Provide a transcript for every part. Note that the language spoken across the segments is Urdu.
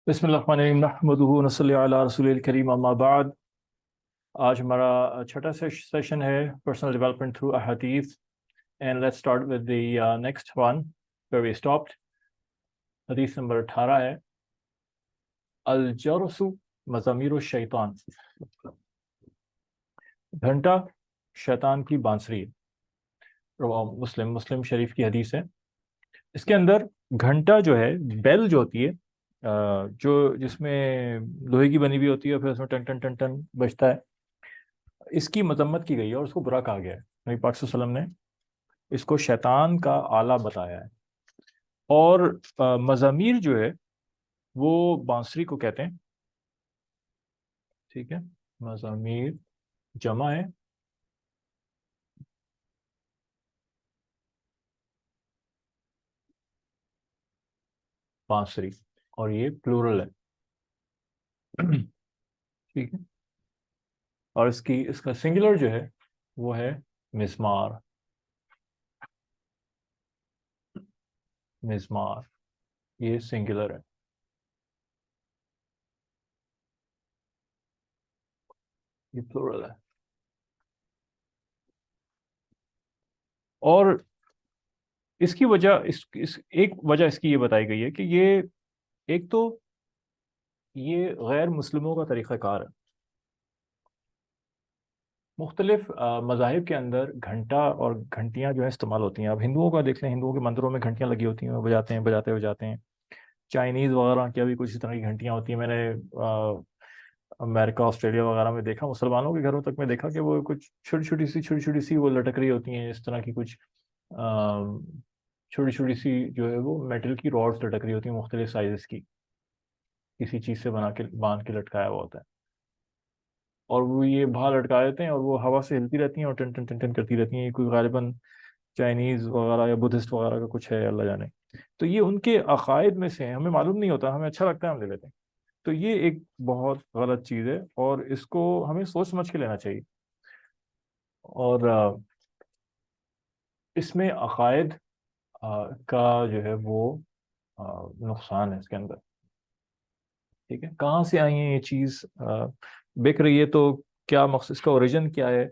بسم اللہ الرحمن الرحیم نحمدہ ونصلی علی رسول الکریم اما بعد. آج ہمارا چھٹا سیشن ہے پرسنل ڈیولپمنٹ تھرو احادیث. And let's start with the next one where we stopped. حدیث نمبر 18 ہے الجرس مزامیر الشیطان. گھنٹا شیطان کی بانسری. مسلم شریف کی حدیث ہے. اس کے اندر گھنٹا جو ہے، بیل جو ہوتی ہے، جو جس میں لوہے کی بنی ہوئی ہوتی ہے، پھر اس میں ٹن ٹن ٹن ٹن بجتا ہے، اس کی مذمت کی گئی ہے اور اس کو برا کہا گیا ہے. نبی پاک صلی اللہ علیہ وسلم نے اس کو شیطان کا آلہ بتایا ہے. اور مزامیر جو ہے وہ بانسری کو کہتے ہیں. ٹھیک ہے، مزامیر جمع ہے بانسری، اور یہ پلورل ہے. ٹھیک ہے، اور اس کا سنگولر جو ہے وہ ہے مزمار. مزمار یہ سنگولر ہے. یہ پلورل ہے. اور اس کی وجہ ایک وجہ اس کی یہ بتائی گئی ہے کہ یہ ایک تو یہ غیر مسلموں کا طریقہ کار ہے. مختلف مذاہب کے اندر گھنٹا اور گھنٹیاں جو ہے استعمال ہوتی ہیں. اب ہندوؤں کا دیکھ لیں، ہندوؤں کے مندروں میں گھنٹیاں لگی ہوتی ہیں، وہ بجاتے ہیں، بجاتے ہیں. چائنیز وغیرہ کی بھی کچھ اس طرح کی گھنٹیاں ہوتی ہیں. میں نے امریکہ آسٹریلیا وغیرہ میں دیکھا، مسلمانوں کے گھروں تک میں دیکھا کہ وہ کچھ چھوٹی چھوٹی سی وہ لٹک رہی ہوتی ہیں. اس طرح کی کچھ چھوٹی چھوٹی سی جو ہے وہ میٹل کی راڈز لٹک رہی ہوتی ہیں، مختلف سائزز کی، کسی چیز سے باندھ کے لٹکایا ہوا ہوتا ہے. اور وہ یہ باہر لٹکا دیتے ہیں اور وہ ہوا سے ہلتی رہتی ہیں اور ٹن ٹن ٹن ٹن کرتی رہتی ہیں. یہ کوئی غالباً چائنیز وغیرہ یا بدھسٹ وغیرہ کا کچھ ہے، اللہ جانے. تو یہ ان کے عقائد میں سے ہمیں معلوم نہیں ہوتا، ہمیں اچھا لگتا ہے، ہم لے لیتے ہیں. تو یہ ایک بہت غلط چیز ہے اور اس کو ہمیں سوچ سمجھ کے لینا چاہیے. اور اس میں عقائد کا جو ہے وہ نقصان ہے اس کے اندر. ٹھیک ہے، کہاں سے آئی ہیں یہ چیز بک رہی ہے، تو کیا مقصد، اس کا اوریجن کیا ہے.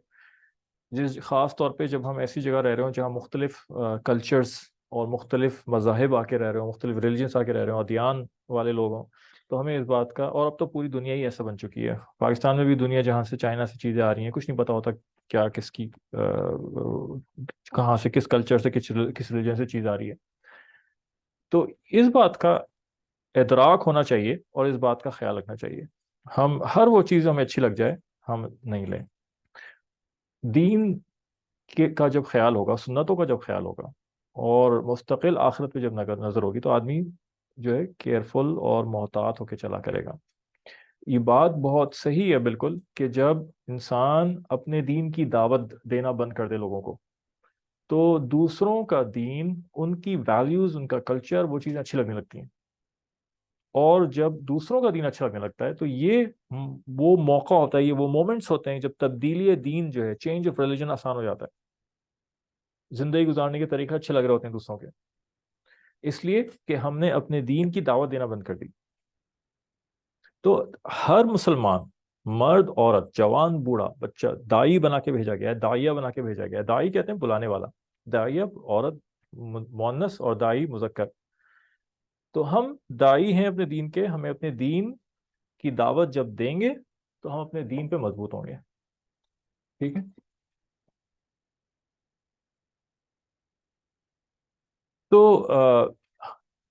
خاص طور پہ جب ہم ایسی جگہ رہ رہے ہوں جہاں مختلف کلچرز اور مختلف مذاہب آ کے رہ رہے ہوں، مختلف ریلیجنس آ کے رہ رہے ہوں، ادیان والے لوگ ہوں، تو ہمیں اس بات کا، اور اب تو پوری دنیا ہی ایسا بن چکی ہے. پاکستان میں بھی دنیا جہاں سے، چائنا سے چیزیں آ رہی ہیں، کچھ نہیں پتا ہوتا کیا کس کی کہاں سے، کس کلچر سے، کس ریلیجن سے چیز آ رہی ہے. تو اس بات کا ادراک ہونا چاہیے اور اس بات کا خیال رکھنا چاہیے. ہم ہر وہ چیز ہمیں اچھی لگ جائے ہم نہیں لیں. دین کا جب خیال ہوگا، سنتوں کا جب خیال ہوگا، اور مستقل آخرت پہ جب نظر ہوگی، تو آدمی جو ہے کیئرفل اور محتاط ہو کے چلا کرے گا. یہ بات بہت صحیح ہے بالکل کہ جب انسان اپنے دین کی دعوت دینا بند کر دے لوگوں کو، تو دوسروں کا دین، ان کی ویلیوز، ان کا کلچر، وہ چیزیں اچھی لگنے لگتی ہیں. اور جب دوسروں کا دین اچھا لگنے لگتا ہے تو یہ وہ موقع ہوتا ہے، یہ وہ مومنٹس ہوتے ہیں جب تبدیلی دین جو ہے، چینج آف ریلیجن آسان ہو جاتا ہے. زندگی گزارنے کے طریقے اچھے لگ رہے ہوتے ہیں دوسروں کے، اس لیے کہ ہم نے اپنے دین کی دعوت دینا بند کر دی. تو ہر مسلمان، مرد عورت، جوان بوڑھا، بچہ، دائی بنا کے بھیجا گیا ہے، داعیہ بنا کے بھیجا گیا ہے. دائی کہتے ہیں بلانے والا، داعیہ عورت مؤنث اور دائی مذکر. تو ہم دائی ہیں اپنے دین کے، ہمیں اپنے دین کی دعوت جب دیں گے تو ہم اپنے دین پہ مضبوط ہوں گے. ٹھیک ہے، تو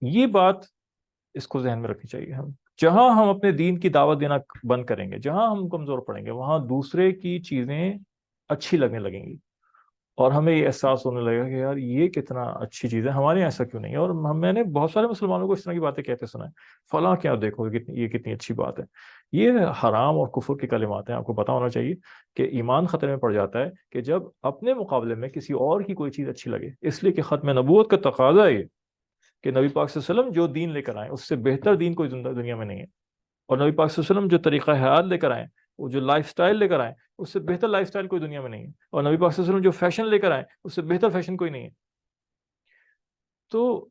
یہ بات اس کو ذہن میں رکھنی چاہیے. جہاں ہم اپنے دین کی دعوت دینا بند کریں گے، جہاں ہم کمزور پڑیں گے، وہاں دوسرے کی چیزیں اچھی لگنے لگیں گی اور ہمیں یہ احساس ہونے لگے گا کہ یار یہ کتنا اچھی چیز ہے، ہمارے یہاں ایسا کیوں نہیں ہے. اور میں نے بہت سارے مسلمانوں کو اس طرح کی باتیں کہتے سنا ہے، فلاں کیا دیکھو یہ کتنی اچھی بات ہے. یہ حرام اور کفر کی کلمات ہیں. آپ کو پتا ہونا چاہیے کہ ایمان خطرے میں پڑ جاتا ہے کہ جب اپنے مقابلے میں کسی اور کی کوئی چیز اچھی لگے. اس لیے کہ ختم نبوت کا تقاضا ہے کہ نبی پاک صلی اللہ علیہ وسلم جو دین لے کر آئے اس سے بہتر دین کوئی دنیا میں نہیں ہے. اور نبی پاک صلی اللہ علیہ وسلم جو طریقہ حیات لے کر آئے، وہ جو لائف سٹائل لے کر آئے، اس سے بہتر لائف سٹائل کوئی دنیا میں نہیں ہے. اور نبی پاک صلی اللہ علیہ وسلم جو فیشن لے کر آئے، اس سے بہتر فیشن کوئی نہیں ہے. تو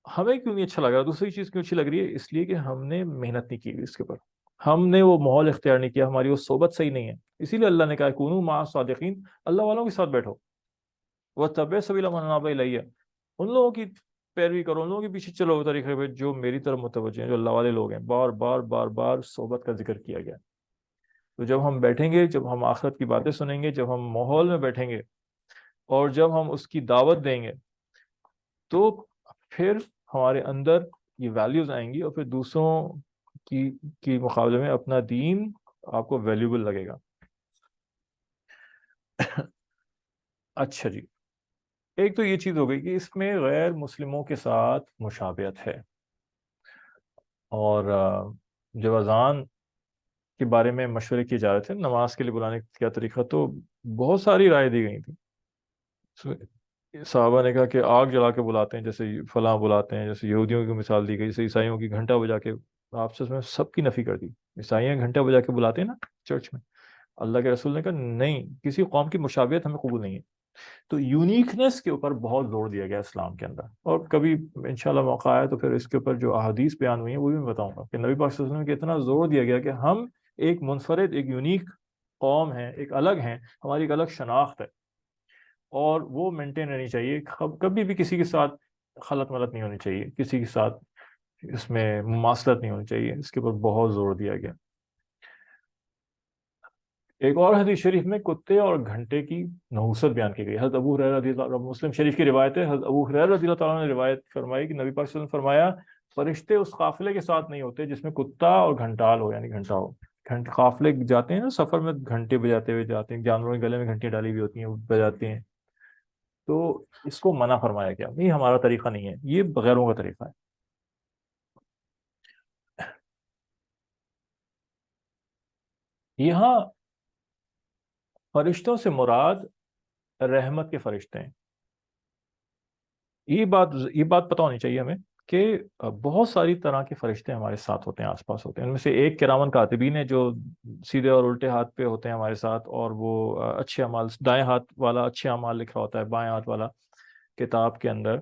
ہمیں کیوں نہیں اچھا لگ رہا؟ دوسری چیز کیوں اچھی لگ رہی ہے؟ اس لیے کہ ہم نے محنت نہیں کی ہوئی اس کے اوپر، ہم نے وہ ماحول اختیار نہیں کیا، ہماری وہ صحبت صحیح نہیں ہے. اسی لیے اللہ نے کہا کونوا مع صادقین، اللہ والوں کے ساتھ بیٹھو. واتبع سبیل من اناب الیہ، ان لوگوں کی پیروی کرو، ان لوگوں کے پیچھے چلو طریقے پہ جو میری طرف متوجہ ہیں، جو اللہ والے لوگ ہیں. بار بار بار بار صحبت کا ذکر کیا گیا. تو جب ہم بیٹھیں گے، جب ہم آخرت کی باتیں سنیں گے، جب ہم ماحول میں بیٹھیں گے اور جب ہم اس کی دعوت دیں گے، تو پھر ہمارے اندر یہ ویلیوز آئیں گی، اور پھر دوسروں کی مقابلے میں اپنا دین آپ کو ویلیوبل لگے گا. اچھا جی، ایک تو یہ چیز ہو گئی کہ اس میں غیر مسلموں کے ساتھ مشابہت ہے. اور جب اذان کے بارے میں مشورے کیے جا رہے تھے، نماز کے لیے بلانے کا کیا طریقہ، تو بہت ساری رائے دی گئی تھی. صحابہ نے کہا کہ آگ جلا کے بلاتے ہیں، جیسے فلاں بلاتے ہیں، جیسے یہودیوں کی مثال دی گئی، جیسے عیسائیوں کی گھنٹہ بجا کے. آپ سے سب کی نفی کر دی. عیسائیاں گھنٹہ بجا کے بلاتے ہیں نا چرچ میں، اللہ کے رسول نے کہا نہیں، کسی قوم کی مشابہت ہمیں قبول نہیں ہے. تو یونیکنیس کے اوپر بہت زور دیا گیا اسلام کے اندر. اور کبھی انشاءاللہ موقع آیا تو پھر اس کے اوپر جو احادیث بیان ہوئی ہیں وہ بھی میں بتاؤں گا کہ نبی پاک صلی اللہ علیہ وسلم کے اتنا زور دیا گیا کہ ہم ایک منفرد، ایک یونیک قوم ہیں، ایک الگ ہیں، ہماری ایک الگ شناخت ہے، اور وہ مینٹین رہنی چاہیے. کبھی بھی کسی کے ساتھ خلط ملط نہیں ہونی چاہیے، کسی کے ساتھ اس میں مماثلت نہیں ہونی چاہیے. اس کے اوپر بہت زور دیا گیا. ایک اور حدیث شریف میں کتے اور گھنٹے کی نحوست بیان کی گئی. حضرت ابو ہریرہ رضی اللہ عنہ، مسلم شریف کی روایت ہے، حضرت ابو ہریرہ رضی اللہ تعالیٰ نے روایت فرمائی کہ نبی پاک صلی اللہ علیہ وسلم فرمایا فرشتے اس قافلے کے ساتھ نہیں ہوتے جس میں کتا اور گھنٹال ہو، یعنی گھنٹا ہو. قافلے جاتے ہیں نا سفر میں، گھنٹے بجاتے ہوئے جاتے ہیں، جانوروں کے گلے میں گھنٹیاں ڈالی ہوئی ہوتی ہیں، وہ بجاتے ہیں. تو اس کو منع فرمایا گیا، نہیں ہمارا طریقہ نہیں ہے، یہ غیروں کا طریقہ ہے. یہاں فرشتوں سے مراد رحمت کے فرشتے ہیں. یہ بات پتہ ہونی چاہیے ہمیں کہ بہت ساری طرح کے فرشتے ہمارے ساتھ ہوتے ہیں، آس پاس ہوتے ہیں. ان میں سے ایک کرامن کاتبین ہے جو سیدھے اور الٹے ہاتھ پہ ہوتے ہیں ہمارے ساتھ، اور وہ اچھے اعمال، دائیں ہاتھ والا اچھے اعمال لکھ رہا ہوتا ہے، بائیں ہاتھ والا کتاب کے اندر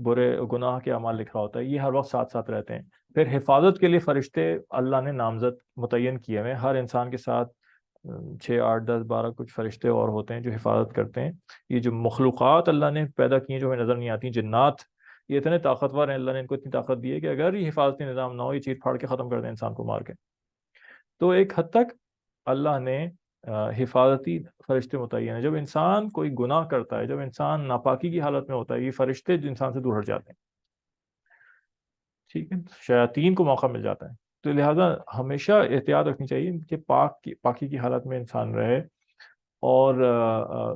برے گناہ کے اعمال لکھ رہا ہوتا ہے. یہ ہر وقت ساتھ ساتھ رہتے ہیں. پھر حفاظت کے لیے فرشتے اللہ نے نامزد متعین کیے ہوئے ہیں. ہر انسان کے ساتھ 6 8 10 12 کچھ فرشتے اور ہوتے ہیں جو حفاظت کرتے ہیں. یہ جو مخلوقات اللہ نے پیدا کی ہیں جو ہمیں نظر نہیں آتی، جنات، یہ اتنے طاقتور ہیں، اللہ نے ان کو اتنی طاقت دی ہے کہ اگر یہ حفاظتی نظام نہ ہو، یہ چیر پھاڑ کے ختم کر دیں انسان کو مار کے. تو ایک حد تک اللہ نے حفاظتی فرشتے متعین ہیں. جب انسان کوئی گناہ کرتا ہے، جب انسان ناپاکی کی حالت میں ہوتا ہے، یہ فرشتے جو انسان سے دور ہٹ جاتے ہیں. ٹھیک ہے، شیاطین کو موقع مل جاتا ہے. تو لہٰذا ہمیشہ احتیاط رکھنی چاہیے کہ پاکی کی حالت میں انسان رہے. اور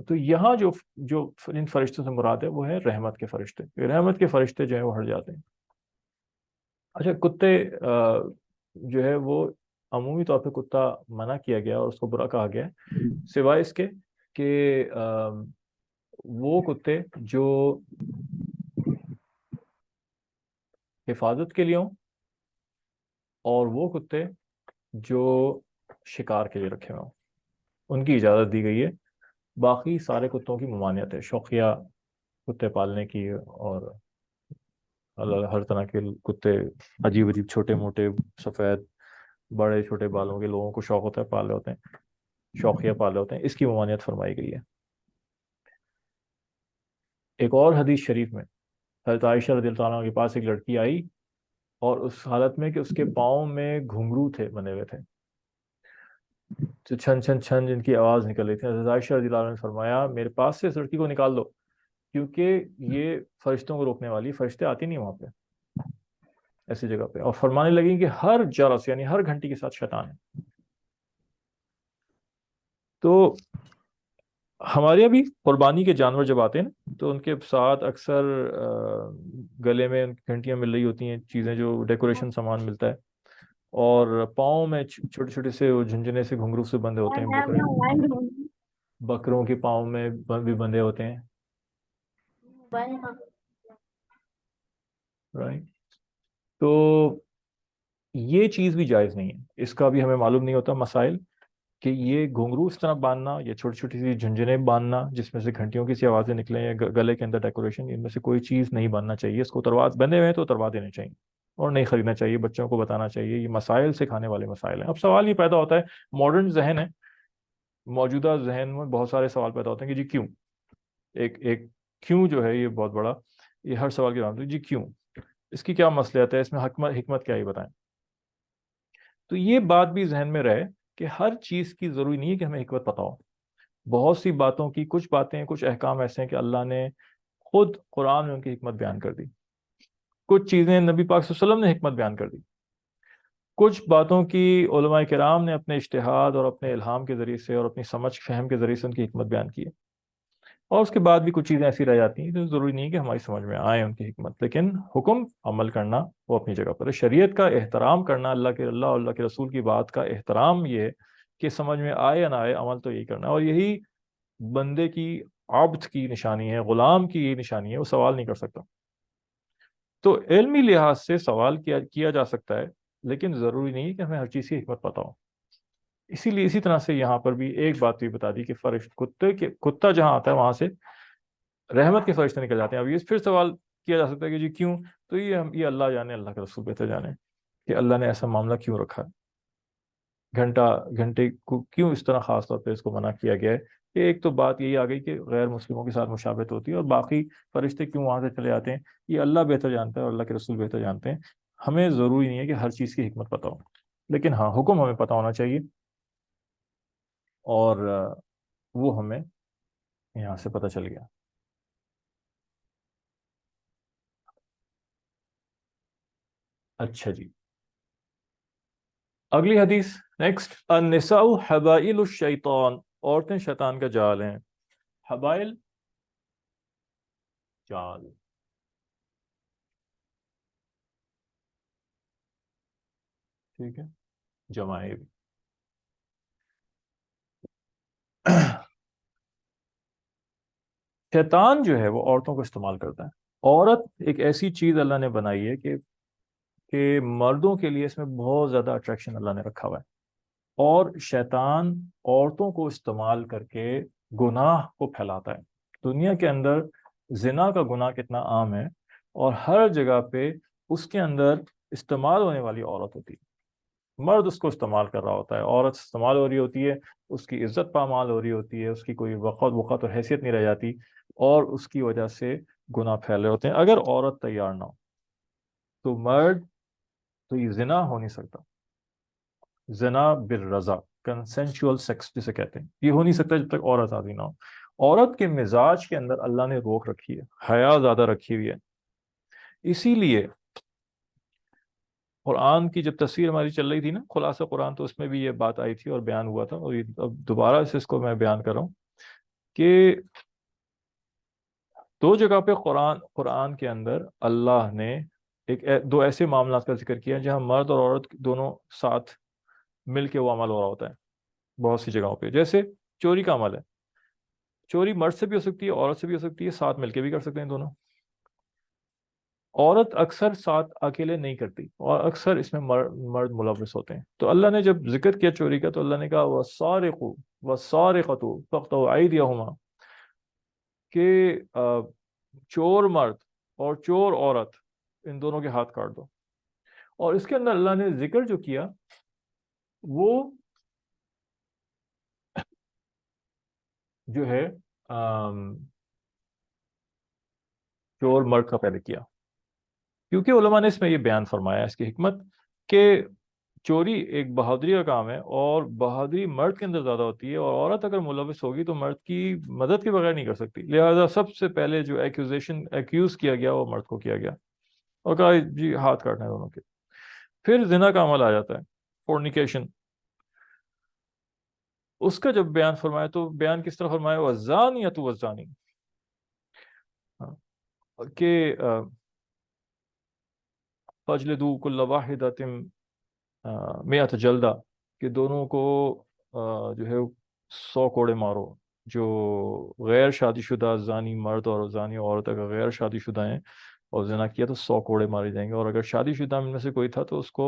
تو یہاں جو ان فرشتوں سے مراد ہے وہ ہے رحمت کے فرشتے. رحمت کے فرشتے جو ہیں وہ ہٹ جاتے ہیں. اچھا، کتے جو ہے وہ عمومی طور پہ کتا منع کیا گیا اور اس کو برا کہا گیا ہے، سوائے اس کے کہ وہ کتے جو حفاظت کے لیے ہوں، اور وہ کتے جو شکار کے لیے رکھے ہوئے ہوں، ان کی اجازت دی گئی ہے. باقی سارے کتوں کی ممانعت ہے، شوقیہ کتے پالنے کی. اور اللہ ہر طرح کے کتے، عجیب عجیب چھوٹے موٹے سفید بڑے چھوٹے بالوں کے لوگوں کو شوق ہوتا ہے، پالے ہوتے ہیں، شوقیہ پالے ہوتے ہیں، اس کی ممانعت فرمائی گئی ہے. ایک اور حدیث شریف میں حضرت عائشہ رضی اللہ عنہ کے پاس ایک لڑکی آئی، اور اس حالت میں کہ اس کے پاؤں میں گھنگرو تھے بنے ہوئے تھے، تو چھن چھن چھن جن کی آواز نکل رہی تھی. حضرت عائشہ رضی اللہ عنہ نے فرمایا میرے پاس سے اس لڑکی کو نکال دو، کیونکہ یہ فرشتوں کو روکنے والی، فرشتے آتی نہیں وہاں پہ ایسی جگہ پہ. اور فرمانے لگیں کہ ہر جرس یعنی ہر گھنٹی کے ساتھ شیطان ہے. تو ہمارے یہاں بھی قربانی کے جانور جب آتے ہیں نا، تو ان کے ساتھ اکثر گلے میں ان کی گھنٹیاں مل رہی ہوتی ہیں، چیزیں جو ڈیکوریشن سامان ملتا ہے، اور پاؤں میں چھوٹے چھوٹے سے جھنجھنے سے گھنگرو سے بندھے ہوتے ہیں. بکروں کے پاؤں میں بھی بندھے ہوتے ہیں. رائٹ. تو یہ چیز بھی جائز نہیں ہے، اس کا بھی ہمیں معلوم نہیں ہوتا مسائل. کہ یہ گھنگرو اس طرح باندھنا یا چھوٹی چھوٹی سی جھنجھنیں باندھنا جس میں سے گھنٹیوں کی سی آوازیں نکلیں یا گلے کے اندر ڈیکوریشن، ان میں سے کوئی چیز نہیں باندھنا چاہیے. اس کو اتروا بندے ہوئے ہیں تو اتروا دینے چاہیے اور نہیں خریدنا چاہیے. بچوں کو بتانا چاہیے. یہ مسائل سکھانے والے مسائل ہیں. اب سوال یہ پیدا ہوتا ہے، ماڈرن ذہن ہے، موجودہ ذہن میں بہت سارے سوال پیدا ہوتے ہیں کہ جی کیوں. ایک کیوں جو ہے یہ بہت بڑا، یہ ہر سوال کے جواب جی کیوں، اس کی کیا مصلحت ہے، اس میں حکمت کیا ہے، یہ بتائیں. تو یہ بات بھی ذہن میں رہے کہ ہر چیز کی ضروری نہیں ہے کہ ہمیں حکمت پتہ ہو. بہت سی باتوں کی کچھ باتیں، کچھ احکام ایسے ہیں کہ اللہ نے خود قرآن میں ان کی حکمت بیان کر دی. کچھ چیزیں نبی پاک صلی اللہ علیہ وسلم نے حکمت بیان کر دی. کچھ باتوں کی علماء کرام نے اپنے اجتہاد اور اپنے الہام کے ذریعے سے اور اپنی سمجھ فہم کے ذریعے سے ان کی حکمت بیان کی ہے. اور اس کے بعد بھی کچھ چیزیں ایسی رہ جاتی ہیں تو ضروری نہیں کہ ہماری سمجھ میں آئے ان کی حکمت، لیکن حکم عمل کرنا وہ اپنی جگہ پر ہے. شریعت کا احترام کرنا، اللہ اور اللہ کے رسول کی بات کا احترام، یہ کہ سمجھ میں آئے یا نہ آئے عمل تو یہی کرنا ہے. اور یہی بندے کی عبد کی نشانی ہے، غلام کی یہ نشانی ہے، وہ سوال نہیں کر سکتا. تو علمی لحاظ سے سوال کیا جا سکتا ہے، لیکن ضروری نہیں کہ ہمیں ہر چیز کی حکمت پتہ ہو. اسی لیے اسی طرح سے یہاں پر بھی ایک بات بھی بتا دی کہ کتا جہاں آتا ہے وہاں سے رحمت کے فرشتے نکل جاتے ہیں. اب یہ پھر سوال کیا جا سکتا ہے کہ جی کیوں. تو یہ اللہ جانے، اللہ کے رسول بہتر جانے کہ اللہ نے ایسا معاملہ کیوں رکھا ہے. گھنٹے کو کیوں اس طرح خاص طور پہ اس کو منع کیا گیا ہے. کہ ایک تو بات یہی آ گئی کہ غیر مسلموں کے ساتھ مشابہت ہوتی ہے، اور باقی فرشتے کیوں وہاں سے چلے جاتے ہیں یہ اللہ بہتر جانتا ہے اور اللہ کے رسول بہتر جانتے ہیں. ہمیں ضروری نہیں ہے کہ ہر چیز کی حکمت پتہ ہو، لیکن ہاں حکم ہمیں پتہ ہونا چاہیے، اور وہ ہمیں یہاں سے پتہ چل گیا. اچھا جی، اگلی حدیث نیکسٹ. النساء حبائل الشیطان، عورتیں شیطان کا جال ہیں. حبائل، جال. ٹھیک ہے، جمع ہے بھی. شیطان جو ہے وہ عورتوں کو استعمال کرتا ہے. عورت ایک ایسی چیز اللہ نے بنائی ہے کہ مردوں کے لیے اس میں بہت زیادہ اٹریکشن اللہ نے رکھا ہوا ہے. اور شیطان عورتوں کو استعمال کر کے گناہ کو پھیلاتا ہے. دنیا کے اندر زنا کا گناہ کتنا عام ہے، اور ہر جگہ پہ اس کے اندر استعمال ہونے والی عورت ہوتی ہے. مرد اس کو استعمال کر رہا ہوتا ہے، عورت استعمال ہو رہی ہوتی ہے، اس کی عزت پامال ہو رہی ہوتی ہے، اس کی کوئی وقت اور حیثیت نہیں رہ جاتی، اور اس کی وجہ سے گناہ پھیل رہے ہوتے ہیں. اگر عورت تیار نہ ہو تو مرد، تو یہ زنا ہو نہیں سکتا. زنا بالرضا، کنسنشول سیکس جسے کہتے ہیں، یہ ہو نہیں سکتا جب تک عورت راضی نہ ہو. عورت کے مزاج کے اندر اللہ نے روک رکھی ہے، حیا زیادہ رکھی ہوئی ہے. اسی لیے قرآن کی جب تفسیر ہماری چل رہی تھی نا، خلاصہ قرآن، تو اس میں بھی یہ بات آئی تھی اور بیان ہوا تھا، اور اب دوبارہ سے اس کو میں بیان کر رہا ہوں کہ دو جگہ پہ قرآن کے اندر اللہ نے دو ایسے معاملات کا ذکر کیا جہاں مرد اور عورت دونوں ساتھ مل کے وہ عمل ہو رہا ہوتا ہے. بہت سی جگہوں پہ جیسے چوری کا عمل ہے، چوری مرد سے بھی ہو سکتی ہے، عورت سے بھی ہو سکتی ہے، ساتھ مل کے بھی کر سکتے ہیں دونوں. عورت اکثر ساتھ اکیلے نہیں کرتی، اور اکثر اس میں مرد ملوث ہوتے ہیں. تو اللہ نے جب ذکر کیا چوری کا تو اللہ نے کہا وَالسَّارِقُ وَالسَّارِقَةُ فَاقْطَعُوا أَيْدِيَهُمَا، کہ چور مرد اور چور عورت ان دونوں کے ہاتھ کاٹ دو. اور اس کے اندر اللہ نے ذکر جو کیا وہ جو ہے چور مرد کا پہلے کیا، کیونکہ علماء نے اس میں یہ بیان فرمایا اس کی حکمت کہ چوری ایک بہادری کا کام ہے، اور بہادری مرد کے اندر زیادہ ہوتی ہے، اور عورت اگر ملوث ہوگی تو مرد کی مدد کے بغیر نہیں کر سکتی. لہذا سب سے پہلے جو ایکیوز کیا گیا وہ مرد کو کیا گیا، اور کہا جی ہاتھ کاٹنا ہے دونوں کے. پھر زنا کا عمل آ جاتا ہے، فورنیکیشن. اس کا جب بیان فرمایا تو بیان کس طرح فرمایا، والزانیۃ والزانی، کہ فَاجْلِدُوا كُلَّ وَاحِدَةٍ مِئَةَ جلدہ، کہ دونوں کو جو ہے 100 کوڑے مارو. جو غیر شادی شدہ زانی مرد اور زانی عورت اگر غیر شادی شدہ ہیں اور زنا کیا تو 100 کوڑے مارے جائیں گے، اور اگر شادی شدہ میں سے کوئی تھا تو اس کو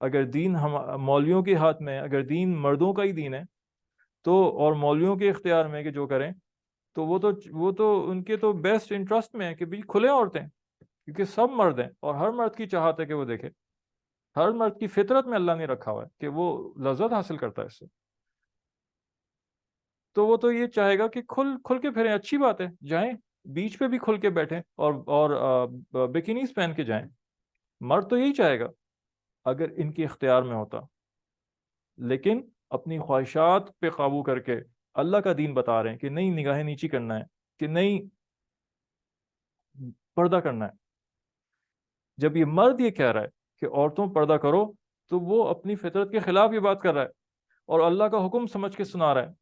اگر دین ہم مولویوں کے ہاتھ میں ہے، اگر دین مردوں کا ہی دین ہے تو، اور مولویوں کے اختیار میں ہے کہ جو کریں، تو وہ تو ان کے تو بیسٹ انٹرسٹ میں ہے کہ بھی کھلے عورتیں، کیونکہ سب مرد ہیں اور ہر مرد کی چاہت ہے کہ وہ دیکھے، ہر مرد کی فطرت میں اللہ نے رکھا ہوا ہے کہ وہ لذت حاصل کرتا ہے اس سے، تو وہ تو یہ چاہے گا کہ کھل کھل کے پھریں، اچھی بات ہے، جائیں بیچ پہ بھی کھل کے بیٹھیں اور بکینیز پہن کے جائیں، مرد تو یہی چاہے گا اگر ان کے اختیار میں ہوتا، لیکن اپنی خواہشات پہ قابو کر کے اللہ کا دین بتا رہے ہیں کہ نہیں نگاہیں نیچی کرنا ہے، کہ نہیں پردہ کرنا ہے۔ جب یہ مرد یہ کہہ رہا ہے کہ عورتوں پردہ کرو، تو وہ اپنی فطرت کے خلاف یہ بات کر رہا ہے اور اللہ کا حکم سمجھ کے سنا رہا ہے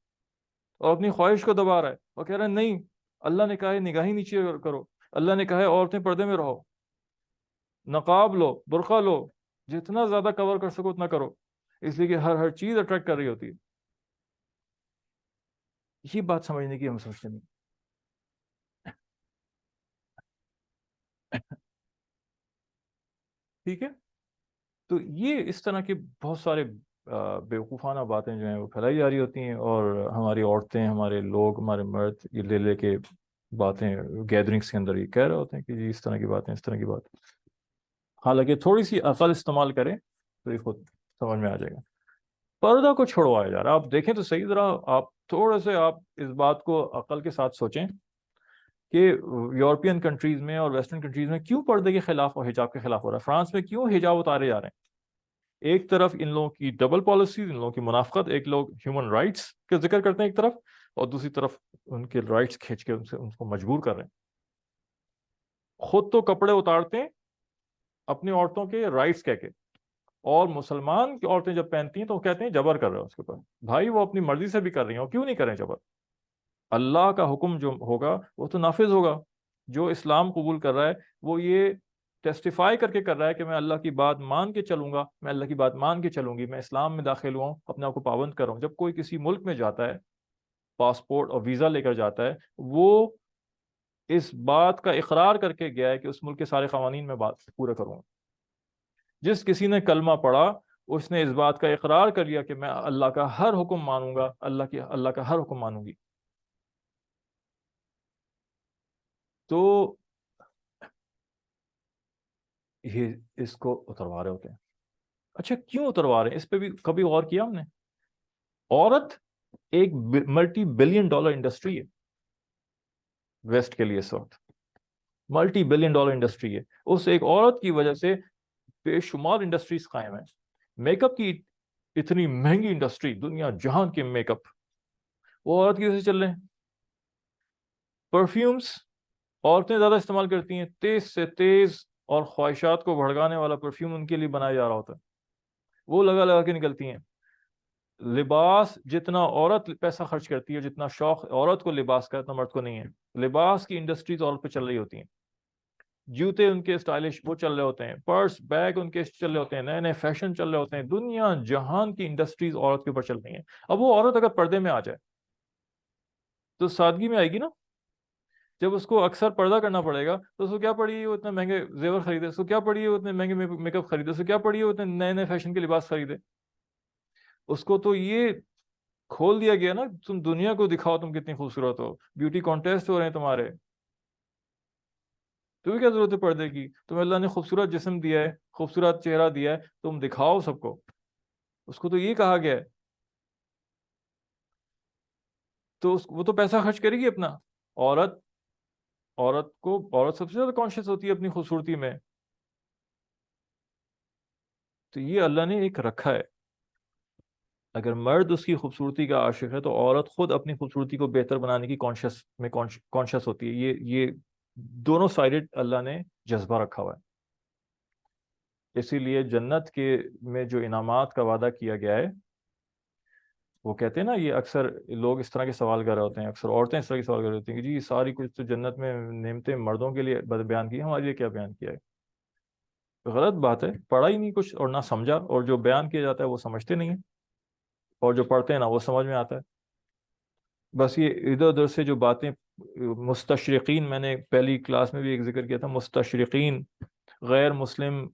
اور اپنی خواہش کو دبا رہا ہے اور کہہ رہا ہے نہیں، اللہ نے کہا ہے نگاہیں نیچے کرو، اللہ نے کہا ہے عورتیں پردے میں رہو، نقاب لو، برقع لو، جتنا زیادہ کور کر سکو اتنا کرو، اس لیے کہ ہر چیز اٹریکٹ کر رہی ہوتی ہے۔ یہ بات سمجھنے کی ہم سمجھتے نہیں۔ ٹھیک ہے، تو یہ اس طرح کے بہت سارے بیوقوفانہ باتیں جو ہیں وہ پھیلائی جا رہی ہوتی ہیں، اور ہماری عورتیں، ہمارے لوگ، ہمارے مرد یہ لے لے کے باتیں گیدرنگس کے اندر یہ کہہ رہے ہوتے ہیں کہ جی اس طرح کی باتیں، اس طرح کی بات، حالانکہ تھوڑی سی عقل استعمال کریں تو یہ خود سمجھ میں آ جائے گا۔ پردہ کو چھڑوایا جا رہا ہے، آپ دیکھیں تو صحیح، ذرا آپ تھوڑے سے آپ اس بات کو عقل کے ساتھ سوچیں کہ یورپین کنٹریز میں اور ویسٹرن کنٹریز میں کیوں پردے کے خلاف اور حجاب کے خلاف ہو رہا ہے، فرانس میں کیوں حجاب اتارے جا رہے ہیں۔ ایک طرف ان لوگوں کی ڈبل پالیسیز، ان لوگوں کی منافقت، ایک لوگ ہیومن رائٹس کا ذکر کرتے ہیں ایک طرف، اور دوسری طرف ان کے رائٹس کھینچ کے ان کو مجبور کر رہے ہیں، خود تو کپڑے اتارتے ہیں اپنی عورتوں کے رائٹس کہہ کے، اور مسلمان کی عورتیں جب پہنتی ہیں تو وہ کہتے ہیں جبر کر رہے ہیں اس کے اوپر۔ بھائی وہ اپنی مرضی سے بھی کر رہی ہیں، کیوں نہیں کریں جبر؟ اللہ کا حکم جو ہوگا وہ تو نافذ ہوگا۔ جو اسلام قبول کر رہا ہے وہ یہ ٹیسٹیفائی کر کے کر رہا ہے کہ میں اللہ کی بات مان کے چلوں گا، میں اللہ کی بات مان کے چلوں گی، میں اسلام میں داخل ہوا ہوں، اپنے آپ کو پابند کر رہا ہوں۔ جب کوئی کسی ملک میں جاتا ہے، پاسپورٹ اور ویزا لے کر جاتا ہے، وہ اس بات کا اقرار کر کے گیا ہے کہ اس ملک کے سارے قوانین میں بات پورے کروں گا۔ جس کسی نے کلمہ پڑھا اس نے اس بات کا اقرار کر لیا کہ میں اللہ کا ہر حکم مانوں گا، اللہ کا ہر حکم مانوں گی۔ تو یہ اس کو اتروا رہے ہوتے ہیں۔ اچھا کیوں اتروا رہے ہیں، اس پہ بھی کبھی غور کیا ہم نے؟ عورت ایک ملٹی بلین ڈالر انڈسٹری ہے ویسٹ کے لیے، اس وقت ملٹی بلین ڈالر انڈسٹری ہے، اس ایک عورت کی وجہ سے بے شمار انڈسٹریز قائم ہیں۔ میک اپ کی اتنی مہنگی انڈسٹری، دنیا جہان کے میک اپ وہ عورت کی وجہ سے چل رہے ہیں۔ پرفیومز عورتیں زیادہ استعمال کرتی ہیں، تیز سے تیز اور خواہشات کو بھڑکانے والا پرفیوم ان کے لیے بنایا جا رہا ہوتا ہے، وہ لگا لگا کے نکلتی ہیں۔ لباس جتنا عورت پیسہ خرچ کرتی ہے، جتنا شوق عورت کو لباس کا، اتنا مرد کو نہیں ہے۔ لباس کی انڈسٹریز عورت پہ چل رہی ہوتی ہیں، جوتے ان کے اسٹائلش وہ چل رہے ہوتے ہیں، پرس بیگ ان کے چل رہے ہوتے ہیں، نئے نئے فیشن چل رہے ہوتے ہیں، دنیا جہان کی انڈسٹریز عورت کے اوپر چل رہی ہیں۔ اب وہ عورت اگر پردے میں آ جائے تو سادگی میں آئے گی نا؟ جب اس کو اکثر پردہ کرنا پڑے گا تو اس کو کیا پڑی وہ اتنے مہنگے زیور خریدے، اس کو کیا پڑی وہ اتنے مہنگے میک اپ خریدے، اس کو کیا پڑی وہ اتنے نئے نئے فیشن کے لباس خریدے؟ اس کو تو یہ کھول دیا گیا نا، تم دنیا کو دکھاؤ تم کتنی خوبصورت ہو، بیوٹی کانٹیسٹ ہو رہے ہیں تمہارے، تمہیں کیا ضرورت ہے پردے کی؟ تمہیں اللہ نے خوبصورت جسم دیا ہے، خوبصورت چہرہ دیا ہے، تم دکھاؤ سب کو۔ اس کو تو یہ کہا گیا ہے، تو وہ تو پیسہ خرچ کرے گی اپنا۔ عورت عورت سب سے زیادہ کانشیس ہوتی ہے اپنی خوبصورتی میں، تو یہ اللہ نے ایک رکھا ہے۔ اگر مرد اس کی خوبصورتی کا عاشق ہے تو عورت خود اپنی خوبصورتی کو بہتر بنانے کی کانشیس ہوتی ہے۔ یہ دونوں سائڈڈ اللہ نے جذبہ رکھا ہوا ہے۔ اسی لیے جنت کے میں جو انعامات کا وعدہ کیا گیا ہے، وہ کہتے ہیں نا، یہ اکثر لوگ اس طرح کے سوال کر رہے ہوتے ہیں، اکثر عورتیں اس طرح کے سوال کر رہی ہوتی ہیں کہ جی ساری کچھ تو جنت میں نعمتیں مردوں کے لیے بیان کی، ہمارے لیے کیا بیان کیا ہے؟ غلط بات ہے، پڑھا ہی نہیں کچھ اور نہ سمجھا، اور جو بیان کیا جاتا ہے وہ سمجھتے نہیں ہیں، اور جو پڑھتے ہیں نا وہ سمجھ میں آتا ہے۔ بس یہ ادھر ادھر سے جو باتیں مستشرقین، میں نے پہلی کلاس میں بھی ایک ذکر کیا تھا، مستشرقین غیر مسلم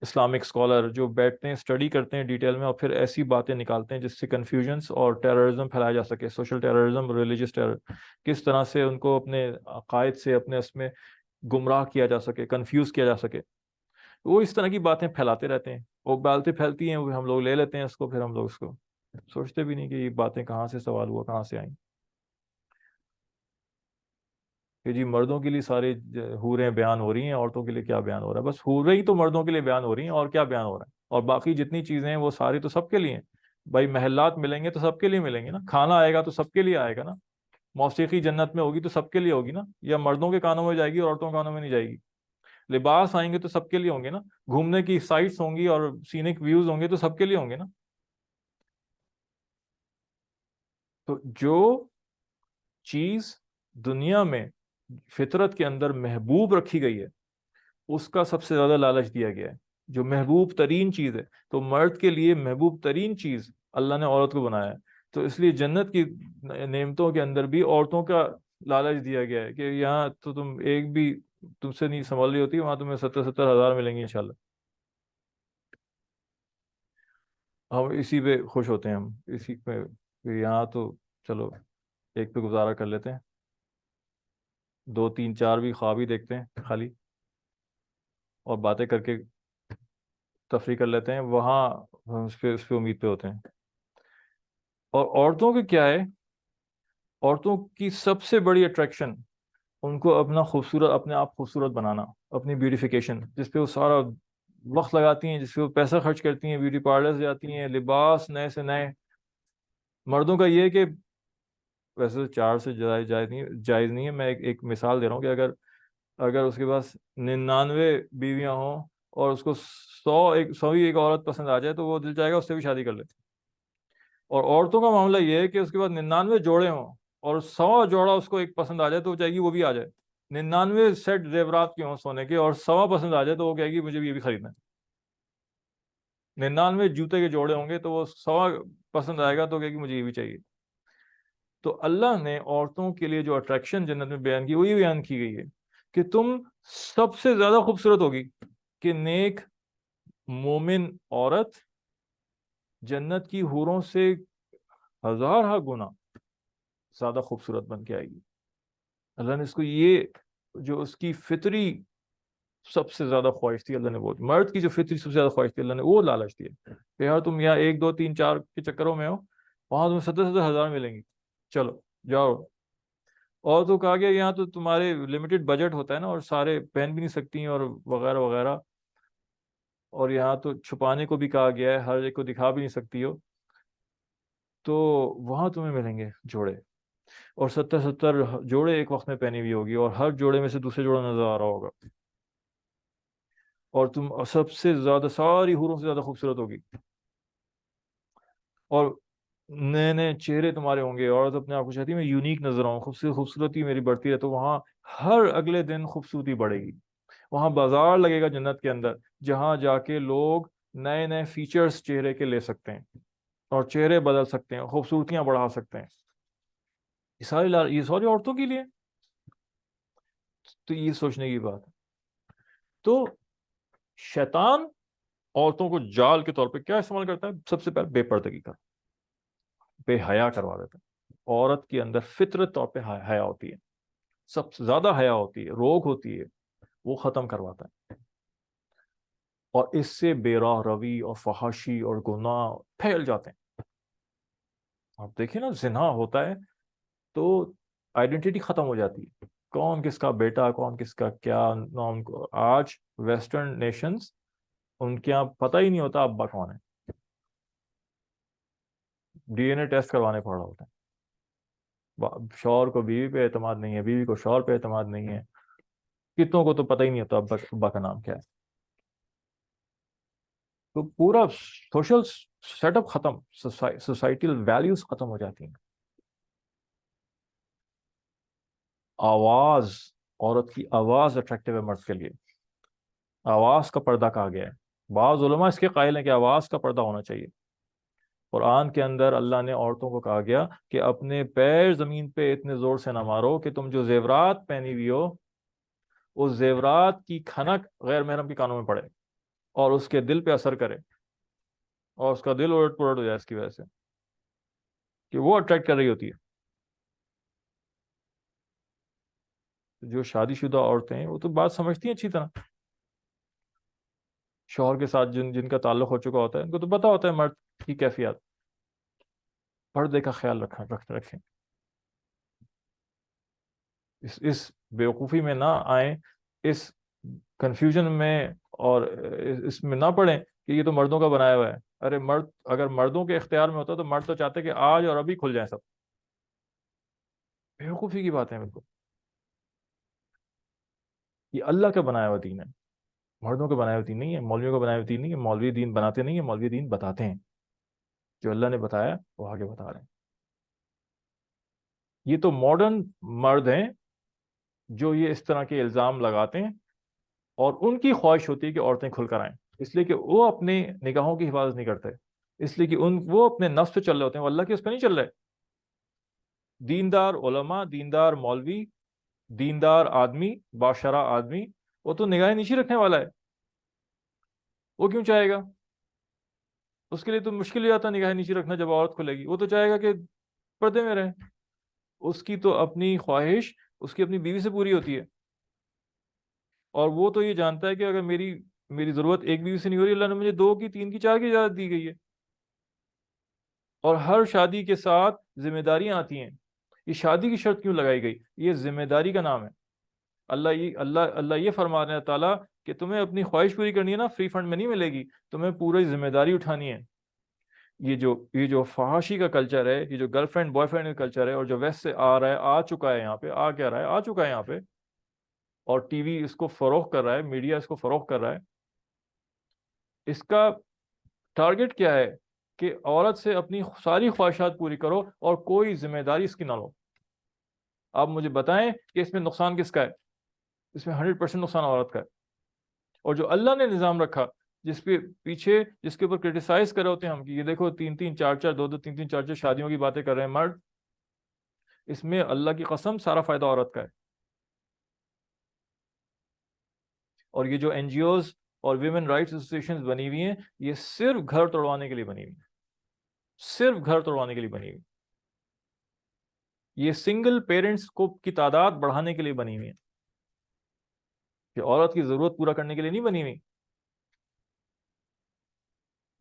اسلامک اسکالر جو بیٹھتے ہیں اسٹڈی کرتے ہیں ڈیٹیل میں اور پھر ایسی باتیں نکالتے ہیں جس سے کنفیوژنس اور ٹیررزم پھیلایا جا سکے، سوشل ٹیررزم، ریلیجس ٹیرر، کس طرح سے ان کو اپنے عقائد سے اپنے اس میں گمراہ کیا جا سکے، کنفیوز کیا جا سکے، وہ اس طرح کی باتیں پھیلاتے رہتے ہیں، وہ بالتے پھیلتی ہیں، وہ ہم لوگ لے لیتے ہیں اس کو، پھر ہم لوگ اس کو سوچتے بھی نہیں کہ یہ باتیں کہاں سے سوال ہوا، کہاں سے آئیں کہ جی مردوں کے لیے سارے حوریں بیان ہو رہی ہیں، عورتوں کے لیے کیا بیان ہو رہا ہے؟ بس حوریں ہی تو مردوں کے لیے بیان ہو رہی ہیں، اور کیا بیان ہو رہا ہے؟ اور باقی جتنی چیزیں ہیں وہ ساری تو سب کے لیے ہیں بھائی، محلات ملیں گے تو سب کے لیے ملیں گے نا، کھانا آئے گا تو سب کے لیے آئے گا نا، موسیقی جنت میں ہوگی تو سب کے لیے ہوگی نا، یا مردوں کے کانوں میں جائے گی اور عورتوں کے کانوں میں نہیں جائے گی؟ لباس آئیں گے تو سب کے لیے ہوں گے نا، گھومنے کی سائٹس ہوں گی اور سینک ویوز ہوں گے تو سب کے لیے ہوں گے نا۔ تو جو چیز دنیا میں فطرت کے اندر محبوب رکھی گئی ہے اس کا سب سے زیادہ لالچ دیا گیا ہے، جو محبوب ترین چیز ہے، تو مرد کے لیے محبوب ترین چیز اللہ نے عورت کو بنایا ہے، تو اس لیے جنت کی نعمتوں کے اندر بھی عورتوں کا لالچ دیا گیا ہے کہ یہاں تو تم ایک بھی تم سے نہیں سنبھال رہی ہوتی، وہاں تمہیں 70,000 ملیں گی انشاءاللہ۔ ہم اسی پہ خوش ہوتے ہیں، ہم اسی پہ کہ یہاں تو چلو ایک پہ گزارا کر لیتے ہیں، دو تین چار بھی خواب ہی دیکھتے ہیں خالی، اور باتیں کر کے تفریح کر لیتے ہیں، وہاں ہم اس پہ امید پہ ہوتے ہیں۔ اور عورتوں کے کیا ہے، عورتوں کی سب سے بڑی اٹریکشن ان کو اپنا خوبصورت، اپنے آپ خوبصورت بنانا، اپنی بیوٹیفیکیشن، جس پہ وہ سارا وقت لگاتی ہیں، جس پہ وہ پیسہ خرچ کرتی ہیں، بیوٹی پارلر جاتی ہیں، لباس نئے سے نئے۔ مردوں کا یہ ہے کہ ویسے تو 4 سے جائز نہیں ہے، میں ایک مثال دے رہا ہوں کہ اگر اس کے پاس 99 بیویاں ہوں اور اس کو 100 ہی ایک عورت پسند آ جائے تو وہ دل چاہے گا اس سے بھی شادی کر لے۔ اور عورتوں کا معاملہ یہ ہے کہ اس کے بعد 99 جوڑے ہوں اور 100 جوڑا اس کو ایک پسند آ جائے تو وہ چاہے گی وہ بھی آ جائے، 99 سیٹ زیورات کے ہوں سونے کے اور 100 پسند آ جائے تو وہ کہے گی مجھے بھی یہ بھی خریدنا ہے، 99 جوتے کے جوڑے ہوں گے تو وہ 100 پسند آئے گا تو کہے گی مجھے یہ بھی چاہیے۔ تو اللہ نے عورتوں کے لیے جو اٹریکشن جنت میں بیان کی وہ یہ بیان کی گئی ہے کہ تم سب سے زیادہ خوبصورت ہوگی، کہ نیک مومن عورت جنت کی حوروں سے 1000 گنا زیادہ خوبصورت بن کے آئے گی۔ اللہ نے اس کو یہ جو اس کی فطری سب سے زیادہ خواہش تھی، اللہ نے وہ مرد کی جو فطری سب سے زیادہ خواہش تھی اللہ نے وہ لالچ دیا کہ یار تم یہاں 1 2 3 4 کے چکروں میں ہو، وہاں تمہیں 70,000 ملیں گی، چلو جاؤ۔ اور تو کہا گیا یہاں تو تمہارے لمیٹڈ بجٹ ہوتا ہے نا، اور سارے پہن بھی نہیں سکتی ہیں اور وغیرہ وغیرہ، اور یہاں تو چھپانے کو بھی کہا گیا ہے، ہر ایک کو دکھا بھی نہیں سکتی ہو، تو وہاں تمہیں ملیں گے جوڑے، اور 70 جوڑے ایک وقت میں پہنی ہوئی ہوگی، اور ہر جوڑے میں سے دوسرے جوڑا نظر آ رہا ہوگا، اور تم سب سے زیادہ ساری حوروں سے زیادہ خوبصورت ہوگی، اور نئے نئے چہرے تمہارے ہوں گے، اور اپنے آپ کو چاہتی ہے میں یونیک نظر آؤں، خوبصورتی میری بڑھتی رہے، تو وہاں ہر اگلے دن خوبصورتی بڑھے گی، وہاں بازار لگے گا جنت کے اندر جہاں جا کے لوگ نئے نئے فیچرز چہرے کے لے سکتے ہیں اور چہرے بدل سکتے ہیں، خوبصورتیاں بڑھا سکتے ہیں، یہ ساری عورتوں کے لیے، تو یہ سوچنے کی بات ہے۔ تو شیطان عورتوں کو جال کے طور پہ کیا استعمال کرتا ہے؟ سب سے پہلے بے پردگی کا، بے حیا کروا دیتا ہے، عورت کے اندر فطرت طور پہ حیا ہوتی ہے، سب سے زیادہ حیا ہوتی ہے، روگ ہوتی ہے، وہ ختم کرواتا ہے، اور اس سے بے راہ روی اور فحاشی اور گناہ پھیل جاتے ہیں۔ آپ دیکھیں نا زنا ہوتا ہے تو آئیڈینٹی ختم ہو جاتی ہے، کون کس کا بیٹا، کون کس کا کیا نام کو، آج ویسٹرن نیشنز ان کے یہاں پتہ ہی نہیں ہوتا ابا کون ہے، ڈی این اے ٹیسٹ کروانے پڑ رہا ہوتا ہے، شوہر کو بیوی پہ اعتماد نہیں ہے، بیوی کو شوہر پہ اعتماد نہیں ہے، کتنوں کو تو پتہ ہی نہیں ہوتا ابا کا نام کیا ہے، تو پورا سوشل سیٹ اپ ختم، سوسائٹل ویلیوز ختم ہو جاتی ہیں۔ آواز، عورت کی آواز اٹریکٹیو ہے مرد کے لیے، آواز کا پردہ کہا گیا ہے، بعض علماء اس کے قائل ہیں کہ آواز کا پردہ ہونا چاہیے۔ قرآن کے اندر اللہ نے عورتوں کو کہا گیا کہ اپنے پیر زمین پہ اتنے زور سے نہ مارو کہ تم جو زیورات پہنی ہوئی ہو اس زیورات کی کھنک غیر محرم کے کانوں میں پڑے، اور اس کے دل پہ اثر کرے اور اس کا دل الٹ پلٹ ہو جائے اس کی وجہ سے کہ وہ اٹریکٹ کر رہی ہوتی ہے. جو شادی شدہ عورتیں ہیں وہ تو بات سمجھتی ہیں اچھی طرح. شوہر کے ساتھ جن کا تعلق ہو چکا ہوتا ہے ان کو تو پتا ہوتا ہے مرد کی کیفیات. پردے کا خیال رکھیں. اس بیوقوفی میں نہ آئیں, اس کنفیوژن میں اور اس میں نہ پڑیں کہ یہ تو مردوں کا بنایا ہوا ہے. ارے مرد اگر مردوں کے اختیار میں ہوتا تو مرد تو چاہتے کہ آج اور ابھی کھل جائیں سب. بیوقوفی کی بات ہے بالکل. یہ اللہ کا بنایا ہوا دین ہے, مردوں کا بنایا ہوا دین نہیں ہے, مولویوں کا بنایا ہوا دین نہیں ہے. مولوی دین بناتے نہیں ہیں, مولوی دین بتاتے ہیں. جو اللہ نے بتایا وہ آگے بتا رہے ہیں. یہ تو ماڈرن مرد ہیں جو یہ اس طرح کے الزام لگاتے ہیں اور ان کی خواہش ہوتی ہے کہ عورتیں کھل کر آئیں, اس لیے کہ وہ اپنے نگاہوں کی حفاظت نہیں کرتے, اس لیے کہ وہ اپنے نفس پہ چل رہے ہوتے ہیں, وہ اللہ کے اس پہ نہیں چل رہے. دیندار علماء, دیندار مولوی, دیندار آدمی, باشرہ آدمی, وہ تو نگاہ نیچی رکھنے والا ہے. وہ کیوں چاہے گا؟ اس کے لیے تو مشکل ہی آتا نگاہ نیچی رکھنا. جب عورت کھلے گی وہ تو چاہے گا کہ پردے میں رہے. اس کی تو اپنی خواہش اس کی اپنی بیوی سے پوری ہوتی ہے, اور وہ تو یہ جانتا ہے کہ اگر میری ضرورت ایک بیوی سے نہیں ہو رہی, اللہ نے مجھے 2 کی 3 کی 4 کی اجازت دی گئی ہے. اور ہر شادی کے ساتھ ذمہ داریاں آتی ہیں. یہ شادی کی شرط کیوں لگائی گئی؟ یہ ذمہ داری کا نام ہے. اللہ یہ فرما رہے ہیں تعالیٰ کہ تمہیں اپنی خواہش پوری کرنی ہے نا, فری فنڈ میں نہیں ملے گی, تمہیں پوری ذمہ داری اٹھانی ہے. یہ جو فحاشی کا کلچر ہے, یہ جو گرل فرینڈ بوائے فرینڈ کا کلچر ہے, اور جو ویسٹ سے آ رہا ہے, آ چکا ہے یہاں پہ, آ کیا رہا ہے, آ چکا ہے یہاں پہ, اور ٹی وی اس کو فروغ کر رہا ہے, میڈیا اس کو فروغ کر رہا ہے. اس کا ٹارگٹ کیا ہے کہ عورت سے اپنی ساری خواہشات پوری کرو اور کوئی ذمہ داری اس کی نہ لو. آپ مجھے بتائیں کہ اس میں نقصان کس کا ہے؟ اس میں 100% نقصان عورت کا ہے. اور جو اللہ نے نظام رکھا, جس پہ پیچھے جس کے اوپر کرٹیسائز کر رہے ہوتے ہیں ہم کہ یہ دیکھو 3 3 4 4 2 2 3 3 4 4 شادیوں کی باتیں کر رہے ہیں مرد, اس میں اللہ کی قسم سارا فائدہ عورت کا ہے. اور یہ جو این جی اوز اور ویمن رائٹس ایسوسیشن بنی ہوئی ہیں, یہ صرف گھر توڑوانے کے لیے بنی ہوئی ہیں, صرف گھر توڑوانے کے لیے بنی ہوئی. یہ سنگل پیرنٹس کی تعداد بڑھانے کے لیے بنی ہوئی ہیں, کہ عورت کی ضرورت پورا کرنے کے لیے نہیں بنی ہوئی.